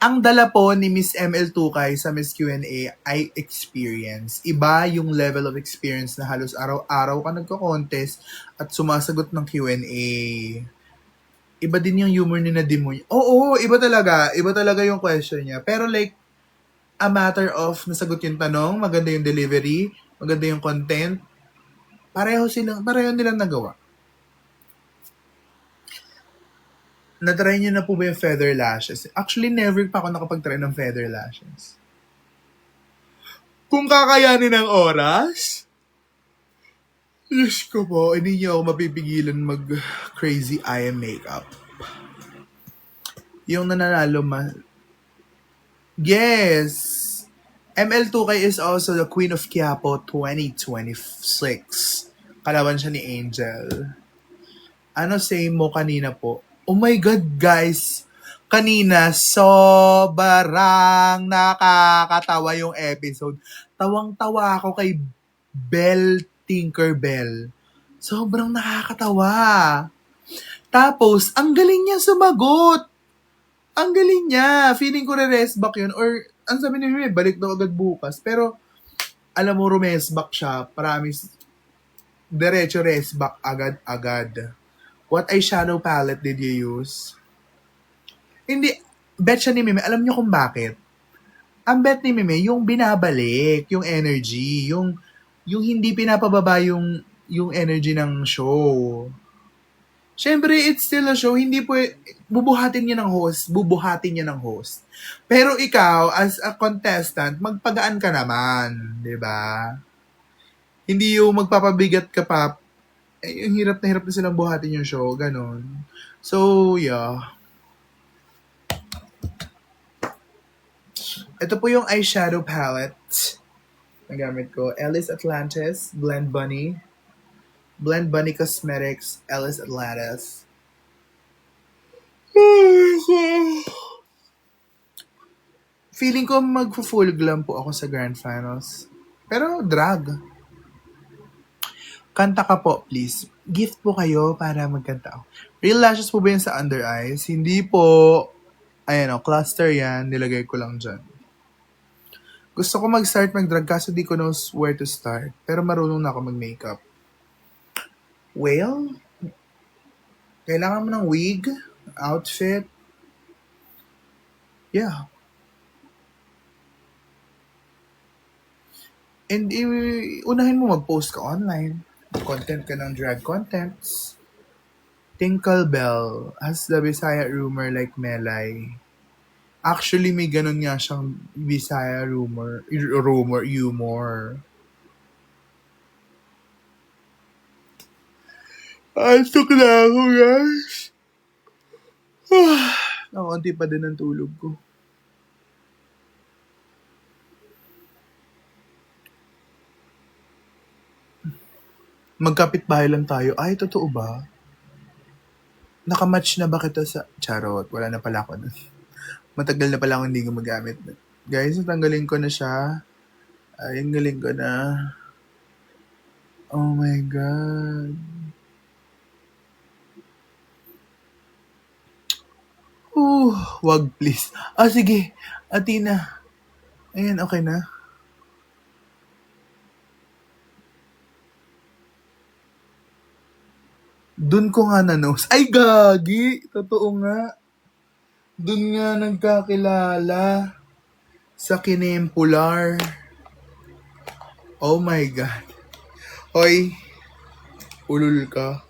Ang dala po ni Miss ML Tukay sa Miss Q&A ay experience. Iba yung level of experience na halos araw-araw ka nagko-contest at sumasagot ng Q&A. Iba din yung humor ni Demonyo. Oo, iba talaga. Iba talaga yung question niya. Pero like, a matter of nasagot yung tanong, maganda yung delivery, maganda yung content, pareho nilang nagawa. Na-try niyo na po ba yung feather lashes? Actually, never pa ako nakapag-try ng feather lashes. Kung kakayanin ng oras, Diyos ko po, hindi niyo ako mapipigilan mag-crazy eye makeup. Yung nananalo Yes! ML2K is also the Queen of Quiapo 2026. Kalaban siya ni Angel. Ano say mo kanina po? Oh my God, guys! Kanina, sobrang nakakatawa yung episode. Tawang-tawa ako kay Belle Tinkerbell. Sobrang nakakatawa. Tapos, ang galing niya sumagot. Ang galing niya. Feeling ko re-rest back yun. Or, ang sabi niya, balik daw agad bukas. Pero, alam mo, rest back siya. Promise. Diretso rest back agad-agad. What eyeshadow palette did you use? Hindi. Bet siya ni Meme. Alam niyo kung bakit? Ang bet ni Meme, yung binabalik, yung energy, yung yung hindi pinapababa yung energy ng show. Siyempre, it's still a show. Hindi po, bubuhatin niya ng host. Bubuhatin niya ng host. Pero ikaw, as a contestant, magpagaan ka naman. 'Di ba? Hindi yung magpapabigat ka pa. Eh, yung hirap na silang buhatin yung show. Ganon. So, yeah. Ito po yung eyeshadow palette na gamit ko. Ellis Atlantis, Blend Bunny. Blend Bunny Cosmetics, Ellis Atlantis. Feeling ko mag-full glam po ako sa Grand Finals. Pero drag. Kanta ka po, please. Gift po kayo para magkanta ako. Real lashes po ba yun sa under eyes? Hindi po. Ayan o, cluster yan. Nilagay ko lang dyan. Gusto ko mag-start mag-drag kaso di ko knows where to start. Pero marunong na ako mag-makeup. Well, kailangan mo ng wig, outfit. Yeah. And unahin mo mag-post ka online. Content ka ng drag contents. Tinkle Bell has the Bisaya rumor like Melay. Actually, may ganun nga siyang Bisaya humor. Antok na ako, guys. Nakunti pa din ang tulog ko. Magkapit bahay lang tayo. Ay, totoo ba? Nakamatch na ba kita sa... Charot, wala na pala ako nun. Matagal na pala ako hindi gumagamit. Guys, natanggalin ko na siya. Ay, ang galing ko na. Oh my God. Wag please. Sige. Athena. Ayan, okay na. Dun ko nga na-nose. Ay, gagi! Totoo nga. Dun nga nagkakilala. Sa Kinempular. Oh my God. Hoy, ulul ka.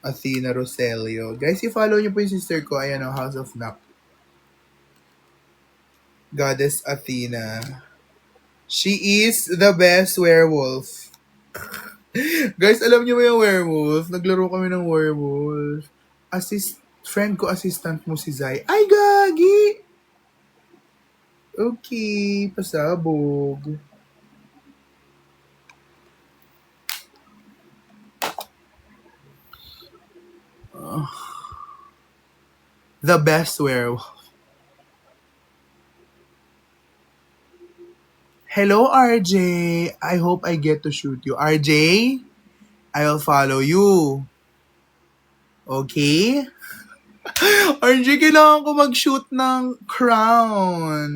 Athena Roselio. Guys, i-follow niyo po yung sister ko. Ayan o, House of Nap. Goddess Athena. She is the best werewolf. Guys, alam niyo ba yung werewolf? Naglaro kami ng werewolf. Friend ko, assistant mo si Zai. Ay, gagi! Okay, pasabog. The best werewolf. Hello, RJ. I hope I get to shoot you. RJ, I will follow you. Okay? RJ, kailangan ko mag-shoot ng crown.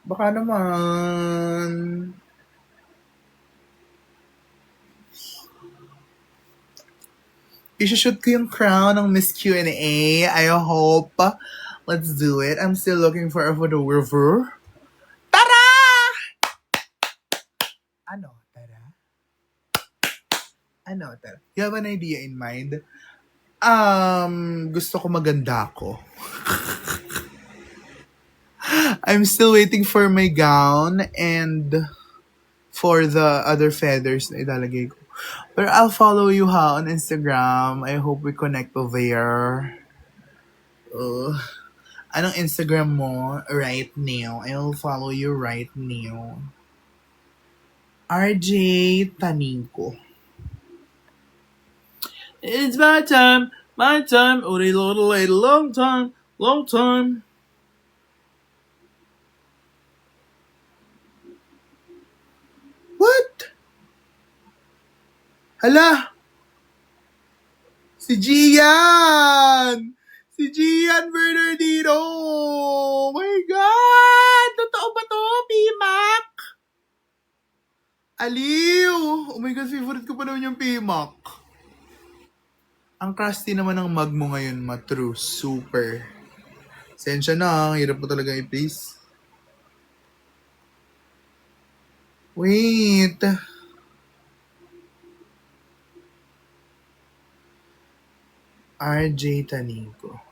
Baka naman. I-shoot ko yung crown ng Miss Q&A. I hope. Let's do it. I'm still looking for a photographer. Tara! Ano? Tara? Ano? Tara? You have an idea in mind? Gusto ko maganda ako. I'm still waiting for my gown and for the other feathers na ilalagay ko. But I'll follow you ha on Instagram. I hope we connect over there. Anong Instagram mo right now? I'll follow you right now. RJ Taninko. It's my time. Already late, long time. What? Hala! Si Gian! Si Gian Bernardino! Oh my God! Totoo ba to? Pimak? Aliw! Oh my God, favorite ko pa naman yung Pimak. Ang crusty naman ng mug mo ngayon, true. Super. Sensya na, hirap mo talaga i-please. Wait. RJ Tanico.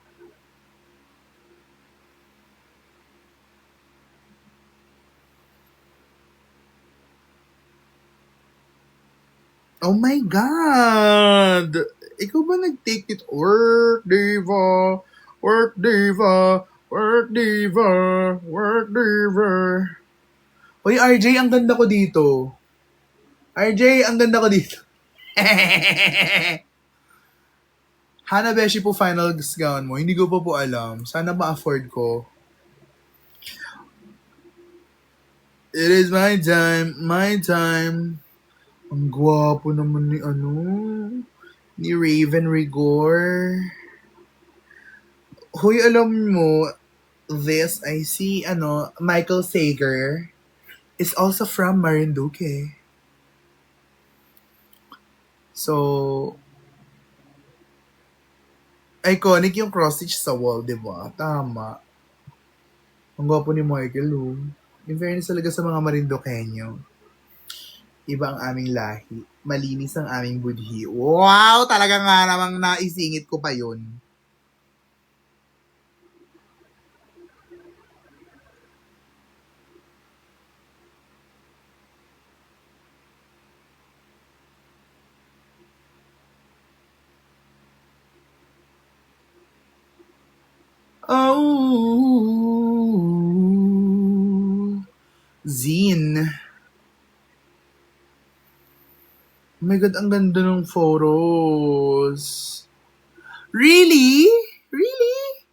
Oh my God! Ikaw ba nag-take it? Work, diva! Work, diva! Work, diva! Work, diva! Uy, RJ, ang ganda ko dito. RJ, ang ganda ko dito. Hana Beshi po final gown mo. Hindi ko pa po alam. Sana ma-afford ko. It is my time, my time. Ang gwapo naman ni ni Raven Rigor. Hoy, alam mo, this, I see, Michael Sager is also from Marinduque. So, iconic yung cross-stitch sa wall, di ba? Tama. Ang gwapo ni Michael, In fairness talaga sa mga Marinduqueño. Iba ang aming lahi. Malinis ang aming budhi. Wow! Talaga nga namang naisingit ko pa yun. Oh, Zine. Oh my God, ang ganda ng photos. Really? Really?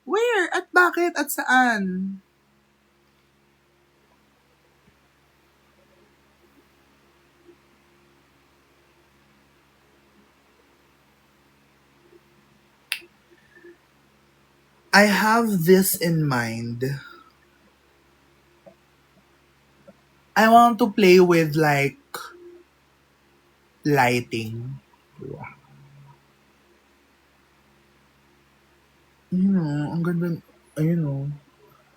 Where? At bakit? At saan? I have this in mind. I want to play with like lighting. Ang ganda. Ayun.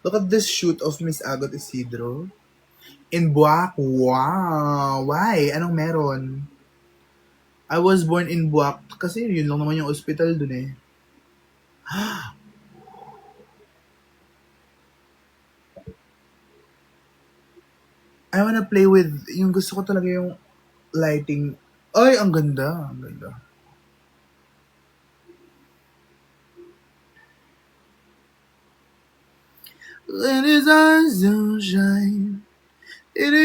Look at this shoot of Miss Agot Isidro. In Buac. Wow. Why? Anong meron? I was born in Buac. Kasi yun lang naman yung hospital dun eh. I wanna play with, yung gusto ko talaga yung lighting. Ay, ang ganda. Ang ganda. Let his eyes don't shine. And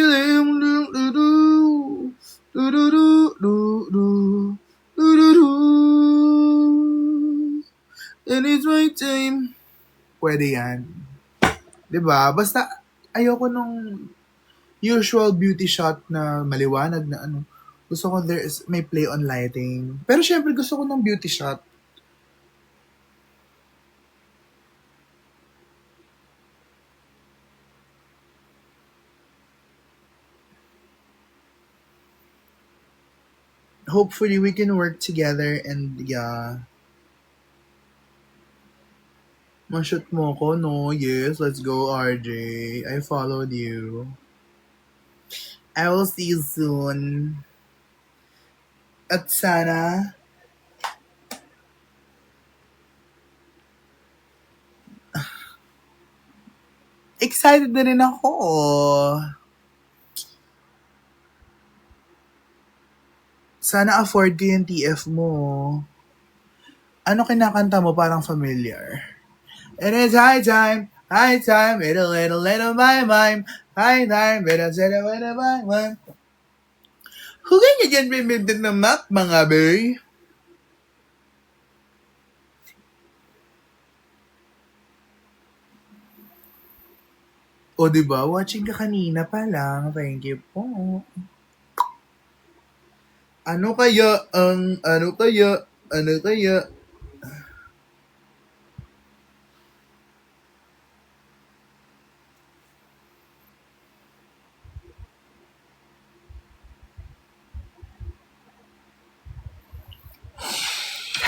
it's my time. Pwede yan. Diba? Basta, ayoko nung usual beauty shot na maliwanag na Gusto ko may play on lighting. Pero syempre gusto ko ng beauty shot. Hopefully we can work together and ma-shoot mo ko, no? Yes, let's go, RJ. I followed you. I will see you soon. At sana, excited na rin ako. Sana afford ko yung TF mo. Ano kinakanta mo? Parang familiar. It is high time, little, my mind. High time, little, my mind. Hugay niya dyan bimbintin ng map, mga bay. O, diba? Watching ka kanina pa lang. Thank you po. Ano kaya?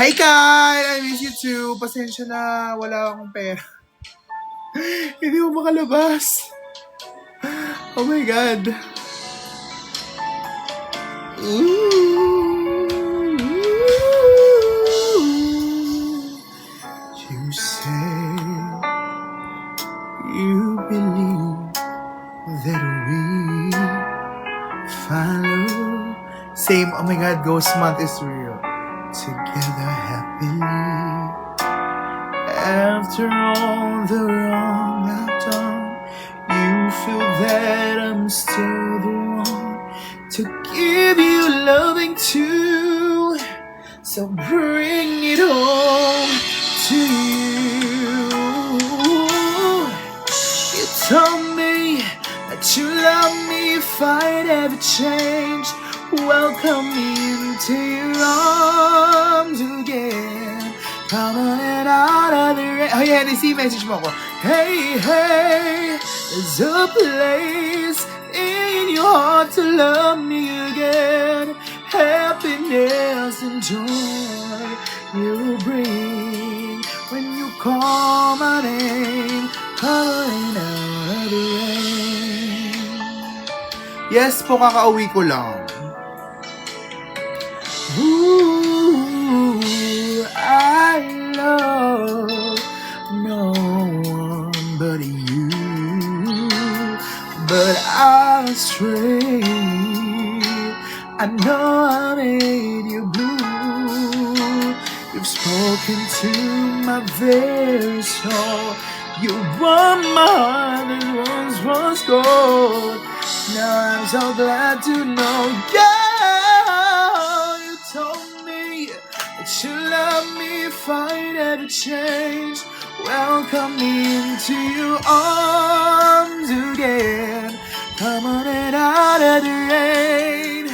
Hi, Kyle! I miss you too. Pasensya na. Wala akong pera. Hindi mo makalabas. Oh my God. Ooh, you say you believe that we follow. Same, oh my god, Ghost Month is real. Together happily. After all the wrong I've done, you feel that I'm still the one to give you loving too. So bring it home to you. You told me that you love me if I'd ever change. Welcome me into your arms again. Come on out of the rain. Oh yeah, this message mo ko. Hey, hey, there's a place in your heart to love me again. Happiness and joy you bring when you call my name. Coming out of the rain. Yes po, kakauwi ko lang. Ooh, I love no one but you. But I was stray. I know I made you blue. You've spoken to my very soul. You won my heart that once was gold. Now I'm so glad to know, yeah, you told me that you love me if I'd ever change. Welcome me into your arms again. Come on and out of the rain.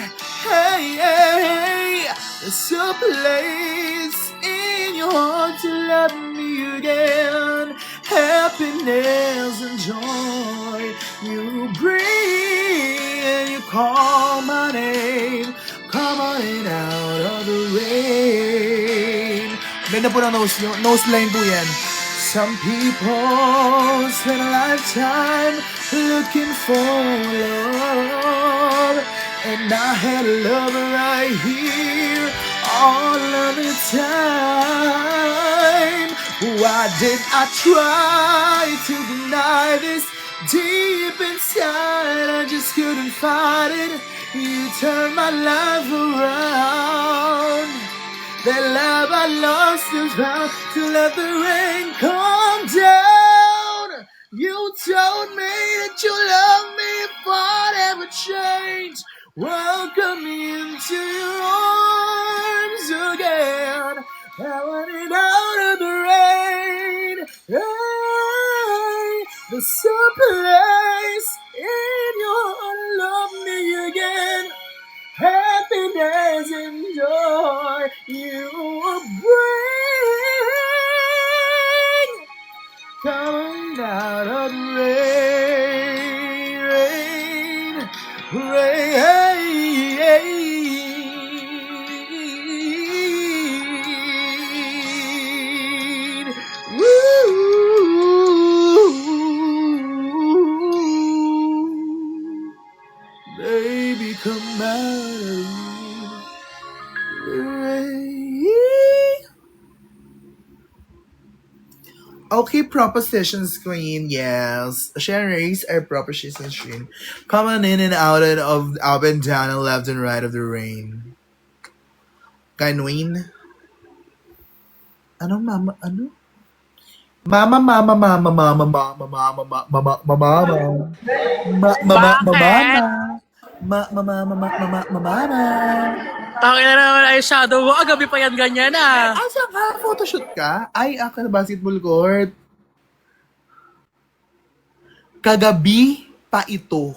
Hey, hey, hey, there's a place in your heart to love me again. Happiness and joy you bring. You call my name. Come on and out of the rain. Ganda po ng nose line po yan. Some people spend a lifetime looking for love, and I had a lover right here all of the time. Why did I try to deny this deep inside? I just couldn't fight it. You turned my life around. That love I lost is bound to let the rain come down. You told me that you love me if I'd ever change. Welcome me into your arms again. I want it out of the rain. Hey, there's some place in your heart to love me again. Happiness and joy you will bring. Coming out of the rain, rain. Woo. Baby, come out of the rain. Okay, propositions queen, yes. Sharon raise our propositions queen. Coming in and out of up and down and left and right of the rain. Ganwin? Ano mama? Ano? Mama, mama, mama, mama, mama, mama, mama, mama, mama, mama, Bakit? mama. Tangina na naman ay shadow mo. Gabi pa yan ganyan ah. Asa ka? Photoshoot ka? Ay, ako basketball court. Kagabi pa ito.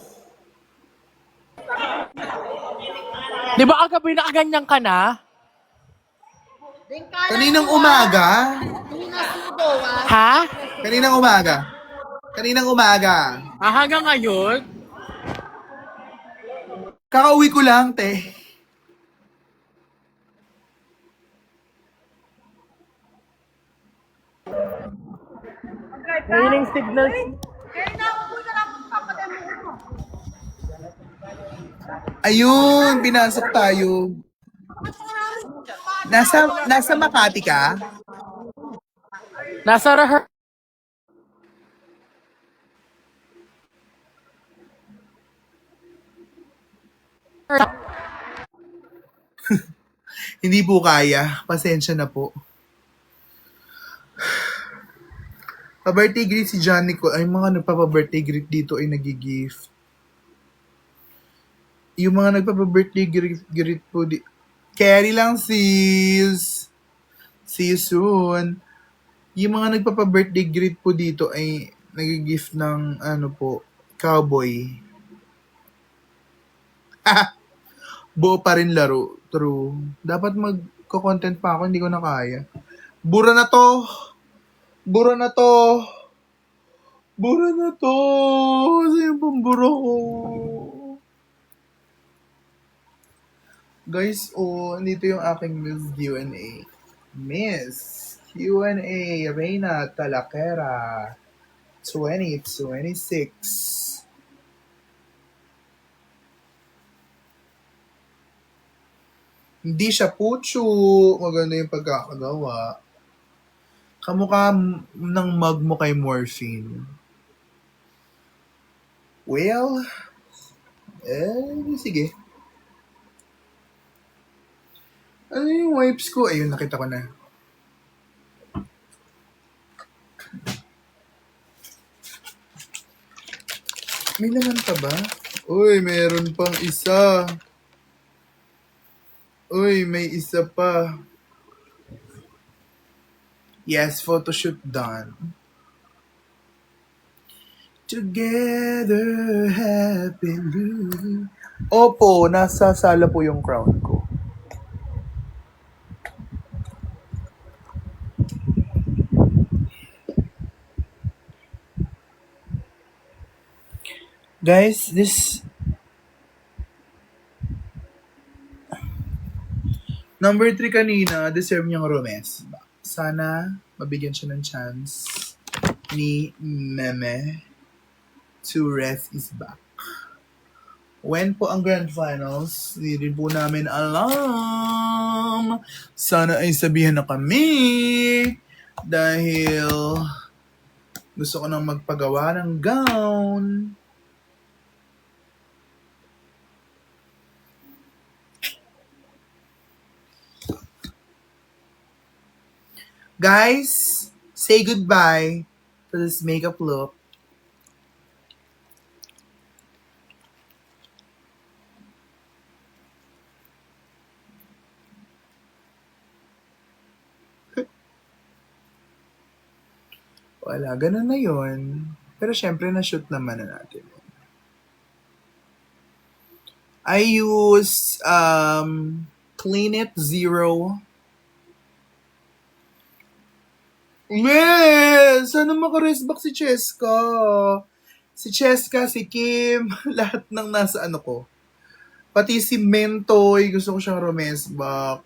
Di ba kagabi nakaganyan ka na? Kaninang umaga? Ha? Kaninang umaga? Kaninang umaga? Hanggang ngayon? Kakauwi ko lang, te. Ngayon yung signals. Ayun, pinasok tayo. Nasa Makati ka? Nasa rehearsal. Hindi po kaya. Pasensya na po. Pa-birthday greet si John Nicole. Ay, mga nagpapa-birthday greet dito ay nag-gift. Yung mga nagpapa-birthday greet po carry lang sis. See you soon. Yung mga nagpapa-birthday greet po dito ay nag-gift ng ano po, cowboy. Buo pa rin laro. True. Dapat magko-content pa ako, hindi ko na kaya. Bura na to. Bura na to. Bura na to. Kasi yung pambura ko. Guys, nandito yung aking Miss Q&A. Miss Q&A Reyna Talakera 2026. Hindi siya pucho. Maganda yung pagkakagawa. Kamukha ng mug mo kay Morphine. Well, sige. Ano yung wipes ko? Ayun, nakita ko na. May laman pa ba? Uy, meron pang isa. Uy, may isa pa. Yes, photoshoot done. Together happily. Opo, nasa sala po yung crown ko. Guys, this number 3 kanina, deserve niyang romes. Sana mabigyan siya ng chance ni Meme to rest his back. When po ang grand finals, hindi rin po namin alam. Sana ay sabihan na kami dahil gusto ko nang magpagawa ng gown. Guys, say goodbye to this makeup look. Wala, ganun na yon. Pero syempre, na-shoot naman na natin. I use Clean It Zero. Yes! Sana maka-rest back si Cheska. Si Cheska, si Kim, lahat ng nasa ano ko. Pati si Mentoy, gusto ko siyang rest back.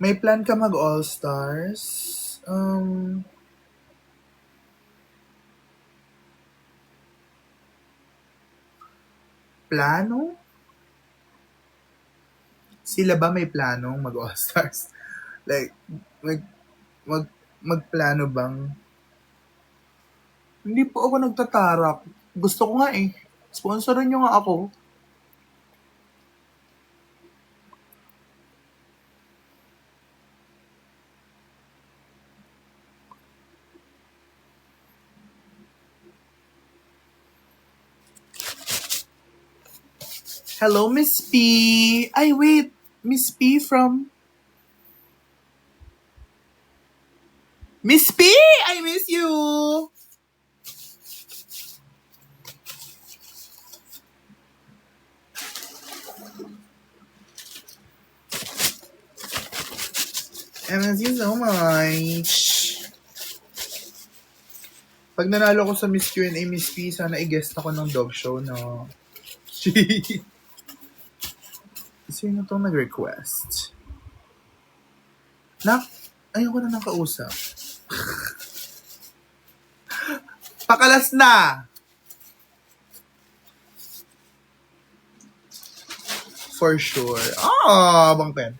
May plan ka mag All-Stars? Plano? Sila ba may planong mag All-Stars? Like, magplano bang? Hindi po ako nagtatarak. Gusto ko nga eh. Sponsoran nyo nga ako. Hello, Miss P. Ay, wait. Miss P from... Miss P! I miss you! I miss you so much. Pag nanalo ko sa Miss Q&A, Miss P, sana i-guest ako ng dog show, no? Sino tong nag-request? Nak, ayoko na nakausap. Pakalas na! For sure. Ah, bang pen.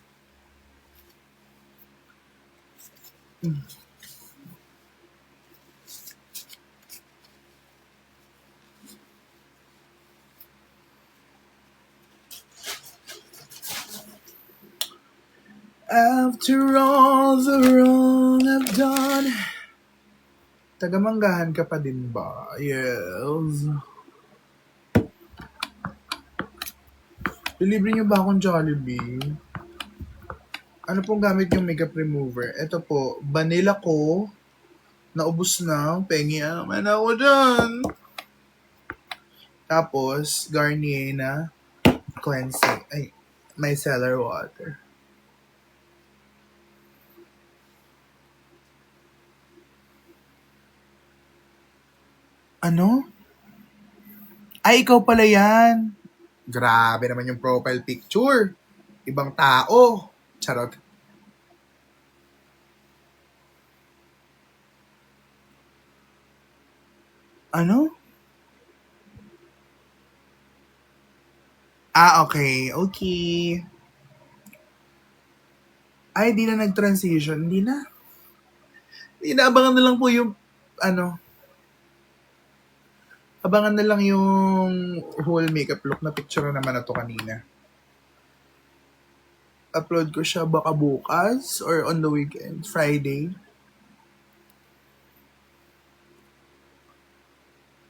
After all the wrong I've done. Tagamanggahan ka pa din ba? Yes. Delivery niyo ba akong Jollibee? Ano pong gamit yung makeup remover? Ito po, vanilla ko. Naubos na. Pengi naman ako dyan. Tapos, Garnier na cleansing. Ay, micellar water. Ano? Ay, ikaw pala yan. Grabe naman yung profile picture. Ibang tao. Charot. Ano? Ah, okay. Okay. Ay, di na nag-transition. Hindi na. Inaabangan na lang po yung, ano, abangan na lang yung whole makeup look na picture naman na to kanina. Upload ko siya baka bukas or on the weekend, Friday.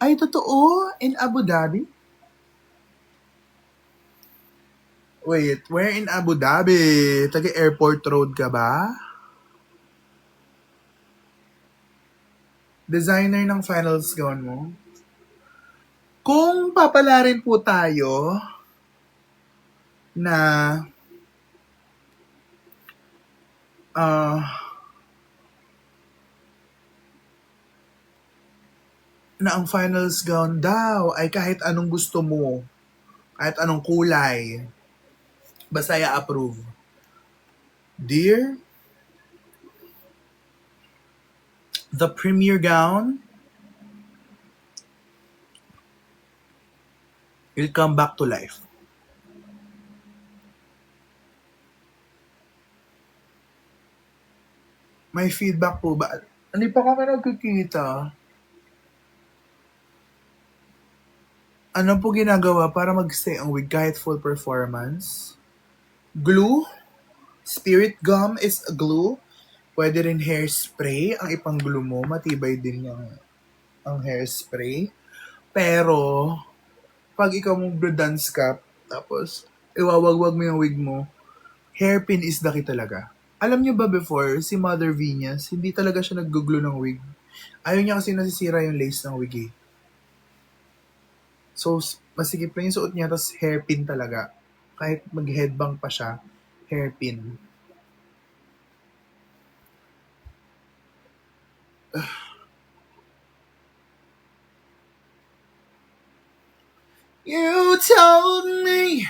Ay, totoo? In Abu Dhabi? Wait, where in Abu Dhabi? Taga-airport road ka ba? Designer ng finals gown mo? Kung papalarin po tayo na na ang finals gown daw ay kahit anong gusto mo, kahit anong kulay, basta i-approve. Dear, the premier gown will come back to life. May feedback po ba? Hindi pa kami nagkikita. Ano po ginagawa para mag-stay ang wig kahit full performance? Glue? Spirit gum is a glue. Pwede rin hairspray ang ipang-glue mo. Matibay din yung ang hairspray. Pero, pag ikaw mag-dance ka, tapos iwawagwag mo yung wig mo, hairpin is the key talaga. Alam niyo ba before, si Mother Venus, hindi talaga siya nag-glue ng wig. Ayaw niya kasi nasisira yung lace ng wig eh. So, masigip lang yung suot niya, tapos hairpin talaga. Kahit mag-headbang pa siya, hairpin. You told me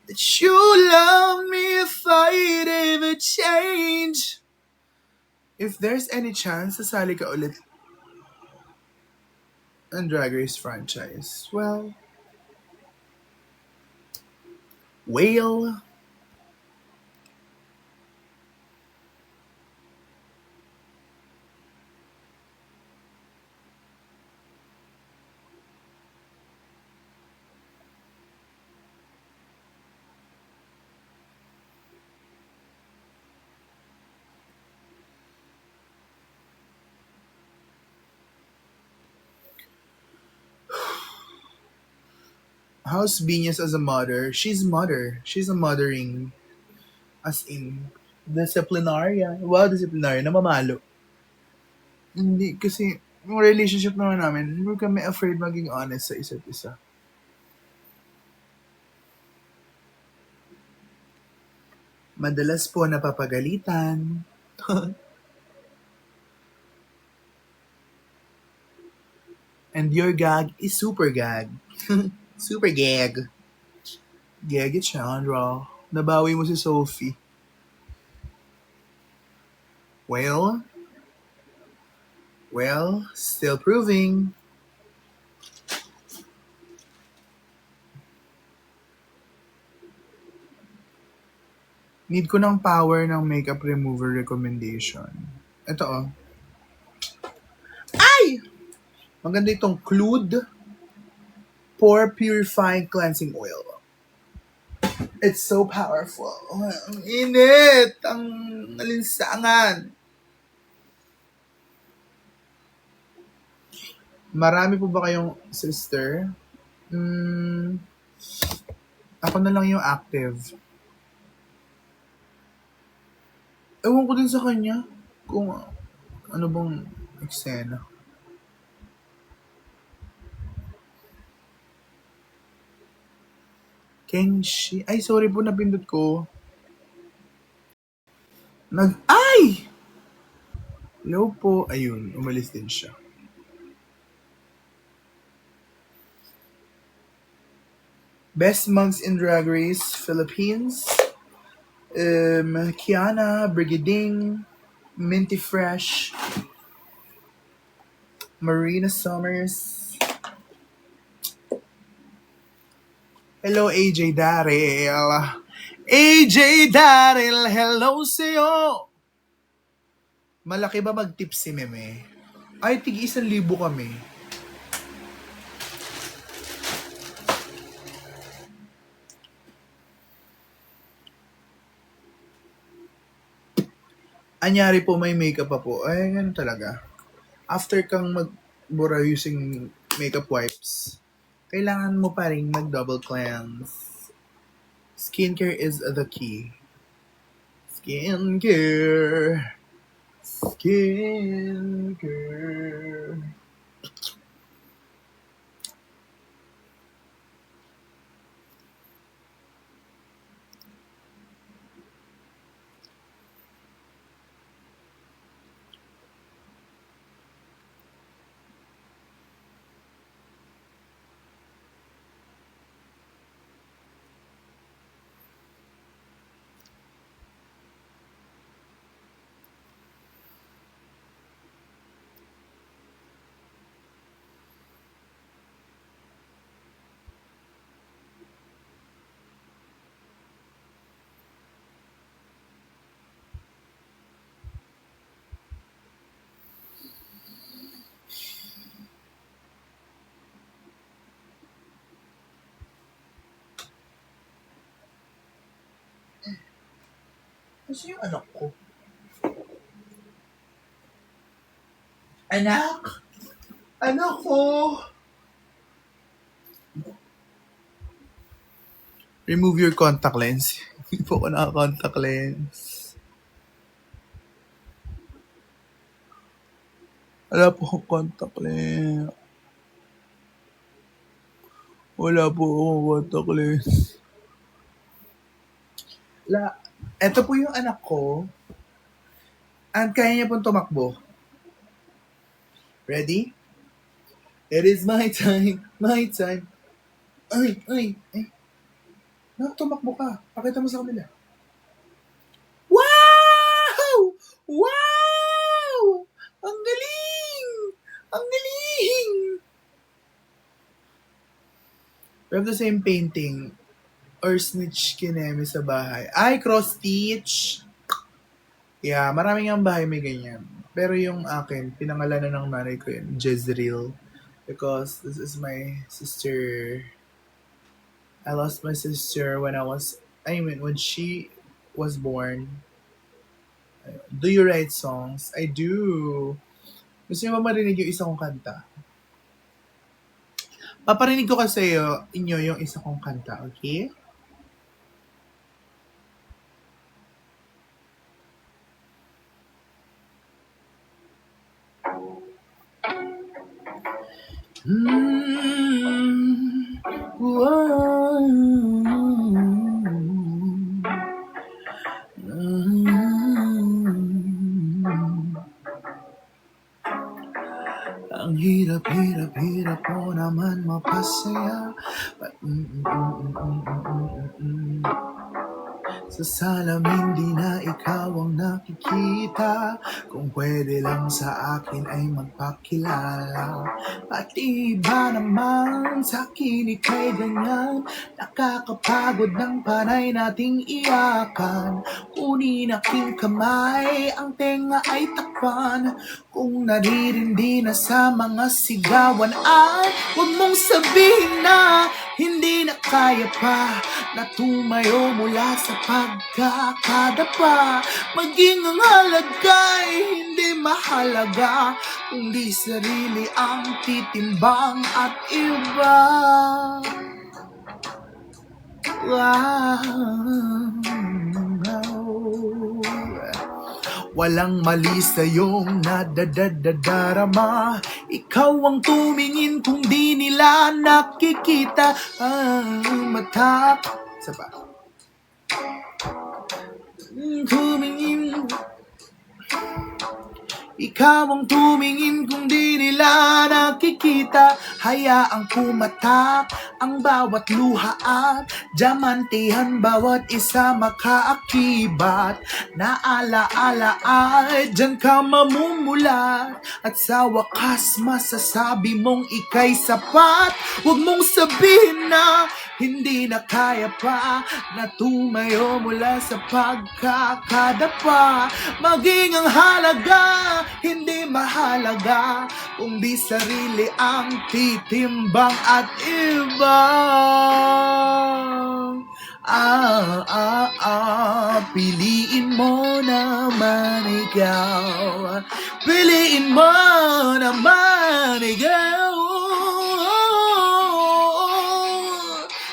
that you love me if I'd ever change. If there's any chance, sasali ka ulit ng Drag Race franchise. Well, how's Venus as a mother? She's mother. She's a mothering. As in, disciplinaria. Wow, disciplinaria. Namamalo. Hindi, kasi yung relationship naman namin, hindi kami afraid maging honest sa isa't isa. Madalas po napapagalitan. And your gag is super gag. Super gag. Gag it, Chandra. Nabawi mo si Sophie. Well, still proving. Need ko ng power ng makeup remover recommendation. Ito oh. Ay! Maganda itong Clued Pore Purifying Cleansing Oil. It's so powerful. Ang init! Ang alinsangan. Marami po ba kayong sister? Ako na lang yung active. Ewan ko din sa kanya kung ano bang eksena. Kenshi. Ay, sorry po, napindot ko. Ay! Hello po. Ayun, umalis din siya. Best monks in Drag Race Philippines. Kiana, Brigading, Minty Fresh, Marina Summers. Hello, AJ Daryl. AJ Daryl, hello sa'yo. Malaki ba mag-tip si Meme? Ay, tig 1,000 kami. Anyari po may makeup pa po. Ay, ganun talaga. After kang magbura using makeup wipes, kailangan mo pa rin mag-double cleanse. Skincare is the key. Skincare. Kasi yung anak ko. Anak! Anak ko! Remove your contact lens. Hindi po ako naka-contact lens. Wala po akong contact lens. Wala po akong contact lens. Ito po yung anak ko. And kaya niya pong tumakbo. Ready? It is my time, my time. Ay. Tumakbo ka. Pakita mo sa kanila. Wow! Wow! Ang galing! Ang galing! We have the same painting. Or snitch kineme sa bahay. Ay, cross-stitch! Yeah, maraming ang bahay may ganyan. Pero yung akin, pinangalanan ng nanay ko yun, Jezreel. Because this is my sister. I lost my sister when when she was born. Do you write songs? I do. Gusto niyo ba marinig yung isa kong kanta? Paparinig ko kasi inyo yung isa kong kanta, okay? Hirap-hirap mo naman mapasaya. Mm. Sa salamin di na ikaw ang nakikita. Kung pwede lang sa akin ay magpakilala. Pati ba naman sa akin ika'y ganyan? Nakakapagod ng panay nating iyakan. Kunin aking kamay, ang tenga ay takpan. Kung naririndi na sa mga sigawan ay huwag mong sabihin na hindi na kaya pa na tumayo mula sa pagkakadapa. Maging ang halaga'y hindi mahalaga, kundi sarili ang titimbang at iba. Walang mali sa'yong nadadadadarama. Ikaw ang tumingin kung di nila nakikita ang mata. Isa pa. Tumingin. Ikaw ang tumingin kung di nila nakikita. Hayaang pumatak ang bawat luha at diamantehan bawat isa makaakibat. Naalaala ay dyan ka mamumulat. At sa wakas masasabi mong ika'y sapat. Huwag mong sabihin na hindi na kaya pa na tumayo mula sa pagkakadapa. Maging ang halaga hindi mahalaga, kundi sarili ang titimbang at iba. Piliin mo naman ikaw. Piliin mo naman ikaw.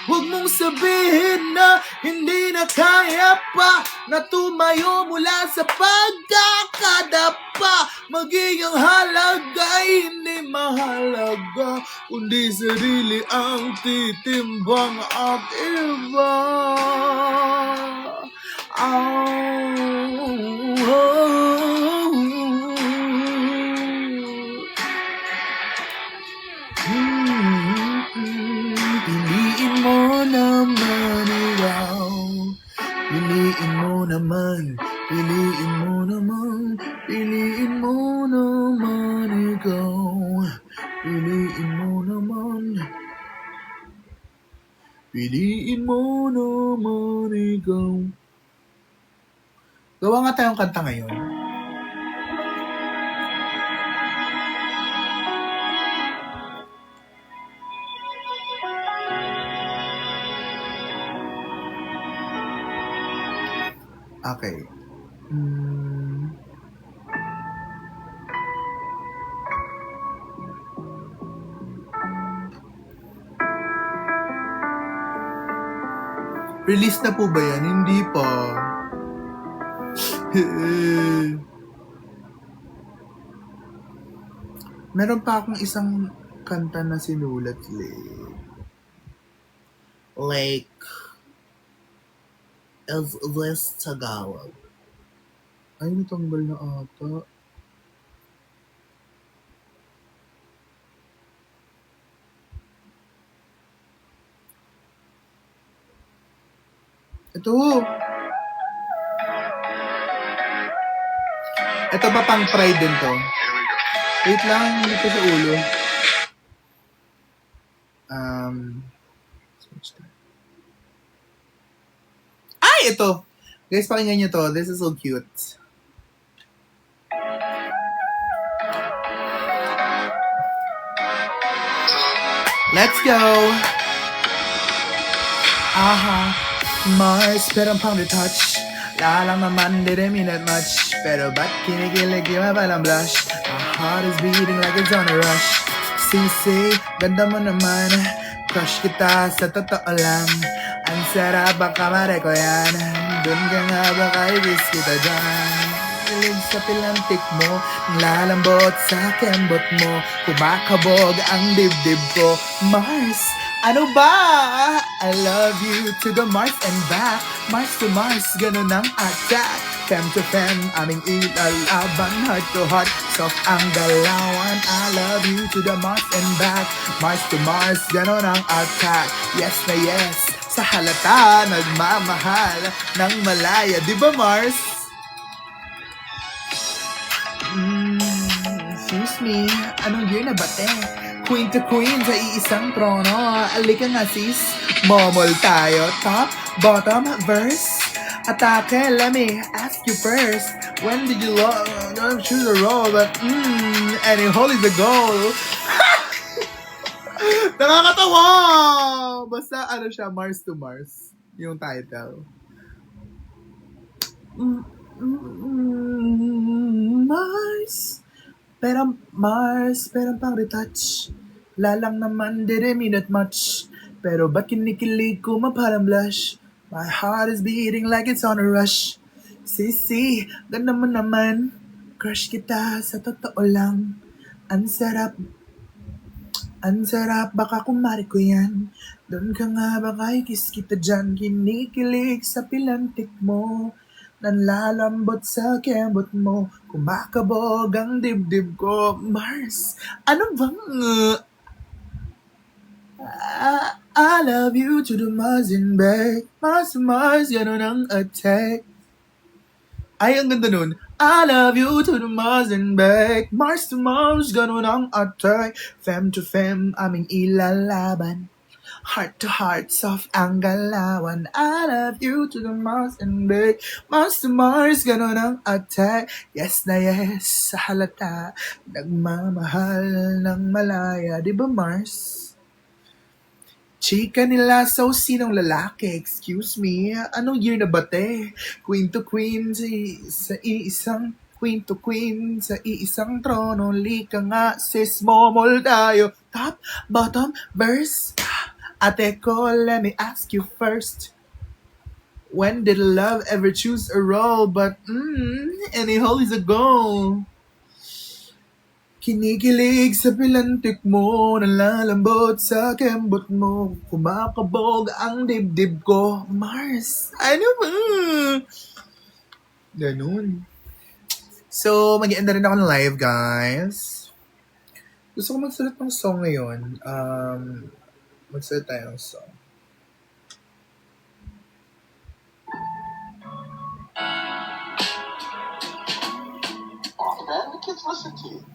Huwag mong sabihin na hindi na kaya pa na tumayo mula sa pagkakadapa. Maging ang halaga ay hindi mahalaga, kundi sarili ang titimbang at iba. Piliin mo naman ikaw. Piliin mo naman, piliin mo naman, piliin mo naman ikaw. Piliin mo naman, piliin mo naman ikaw. Gawa nga tayong kanta ngayon. Okay. Release na po ba yan? Hindi pa. Meron pa akong isang kanta na sinulat, like as this Tagalog. Ay, natanggal na ata. Ito ba pang pride din to? Wait lang, dito sa ulo. Ay, ito! Guys, pakinggan nyo to. This is so cute. Let's go! Mars, pero pang retouch. Lalang naman, didn't mean that much. Pero ba't kinikilig yung mabalang blush? My heart is beating like it's on a rush. Sisi, ganda mo naman. Crush kita sa totoo lang. Ang sarap, baka mare ko yan. Dun ka nga, baka i-kiss kita dyan. Kilig sa pilantik mo, lalambot sa kembot mo. Kumakabog ang dibdib ko. Mars, Ano ba? I love you to the Mars and back. Mars to Mars, ganun ang attack. Fem to fem, aming ilalaban. Heart to heart, soft ang galawan. I love you to the Mars and back. Mars to Mars, ganun ang attack. Yes na yes, sa halata, nagmamahal ng malaya. Di ba Mars? Excuse me, anong year na ba te? Queen to queen sa iisang trono. Alika nga sis, momol tayo. Top, bottom, verse. Atake, let me ask you first. When did you choose a role? But any hole is a goal. Nakakatawa! Basta ano siya, Mars to Mars. Yung title. Mars. Pero Mars, pero pang retouch. Lalang naman, didn't mean that much. Pero ba't kinikilig ko maparang blush? My heart is beating like it's on a rush. Sisi, ganda mo naman. Crush kita sa totoo lang. Ang sarap, baka kumari ko yan. Doon ka nga, baka ikis kita dyan. Kinikilig sa pilantik mo. Nanlalambot sa kembot mo. Kumakabog ang dibdib ko. Mars, ano bang... I love you to the Mars and back. Mars to Mars, ganun ang attack. Ay, ang ganda nun. I love you to the Mars and back. Mars to Mars, ganun ang attack. Fem to fem, aming ilalaban. Heart to heart, soft ang galawan. I love you to the Mars and back. Mars to Mars, ganun ang attack. Yes na yes, sa halata. Nagmamahal ng malaya. Di ba Mars? Chika nila, so sinong lalaki? Excuse me, anong year na ba te? Queen to queen sa iisang queen to queen sa iisang trono. Lika nga sis, momol tayo. Top, bottom, verse. Ate ko, let me ask you first. When did love ever choose a role? But any hole is a goal. Kinikilig sa pilantik mo, nalalambot sa kembot mo, kumakabog ang dibdib ko. Mars, ano ba? Ganun. So, mag-end na rin ako ng live, guys. Gusto ko magsulat ng song ngayon. Magsulat tayo ng song. Oh, man, the kids listen to you.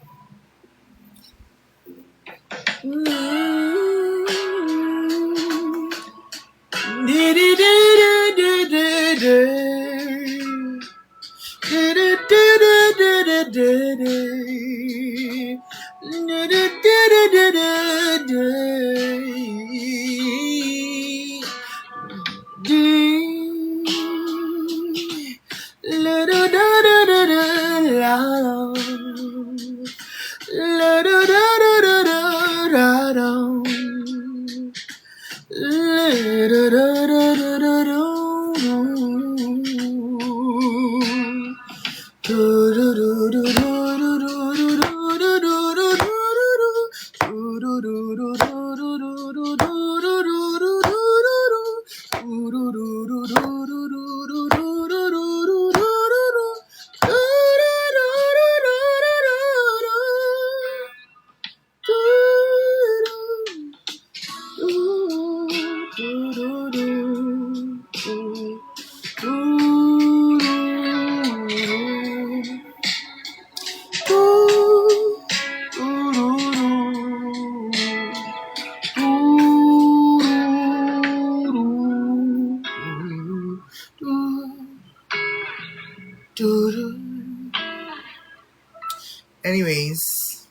Anyways.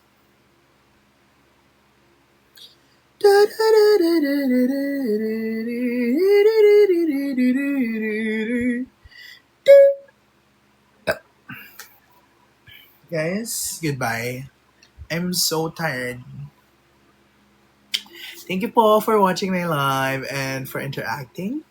Guys, goodbye. I'm so tired. Thank you po for watching my live and for interacting.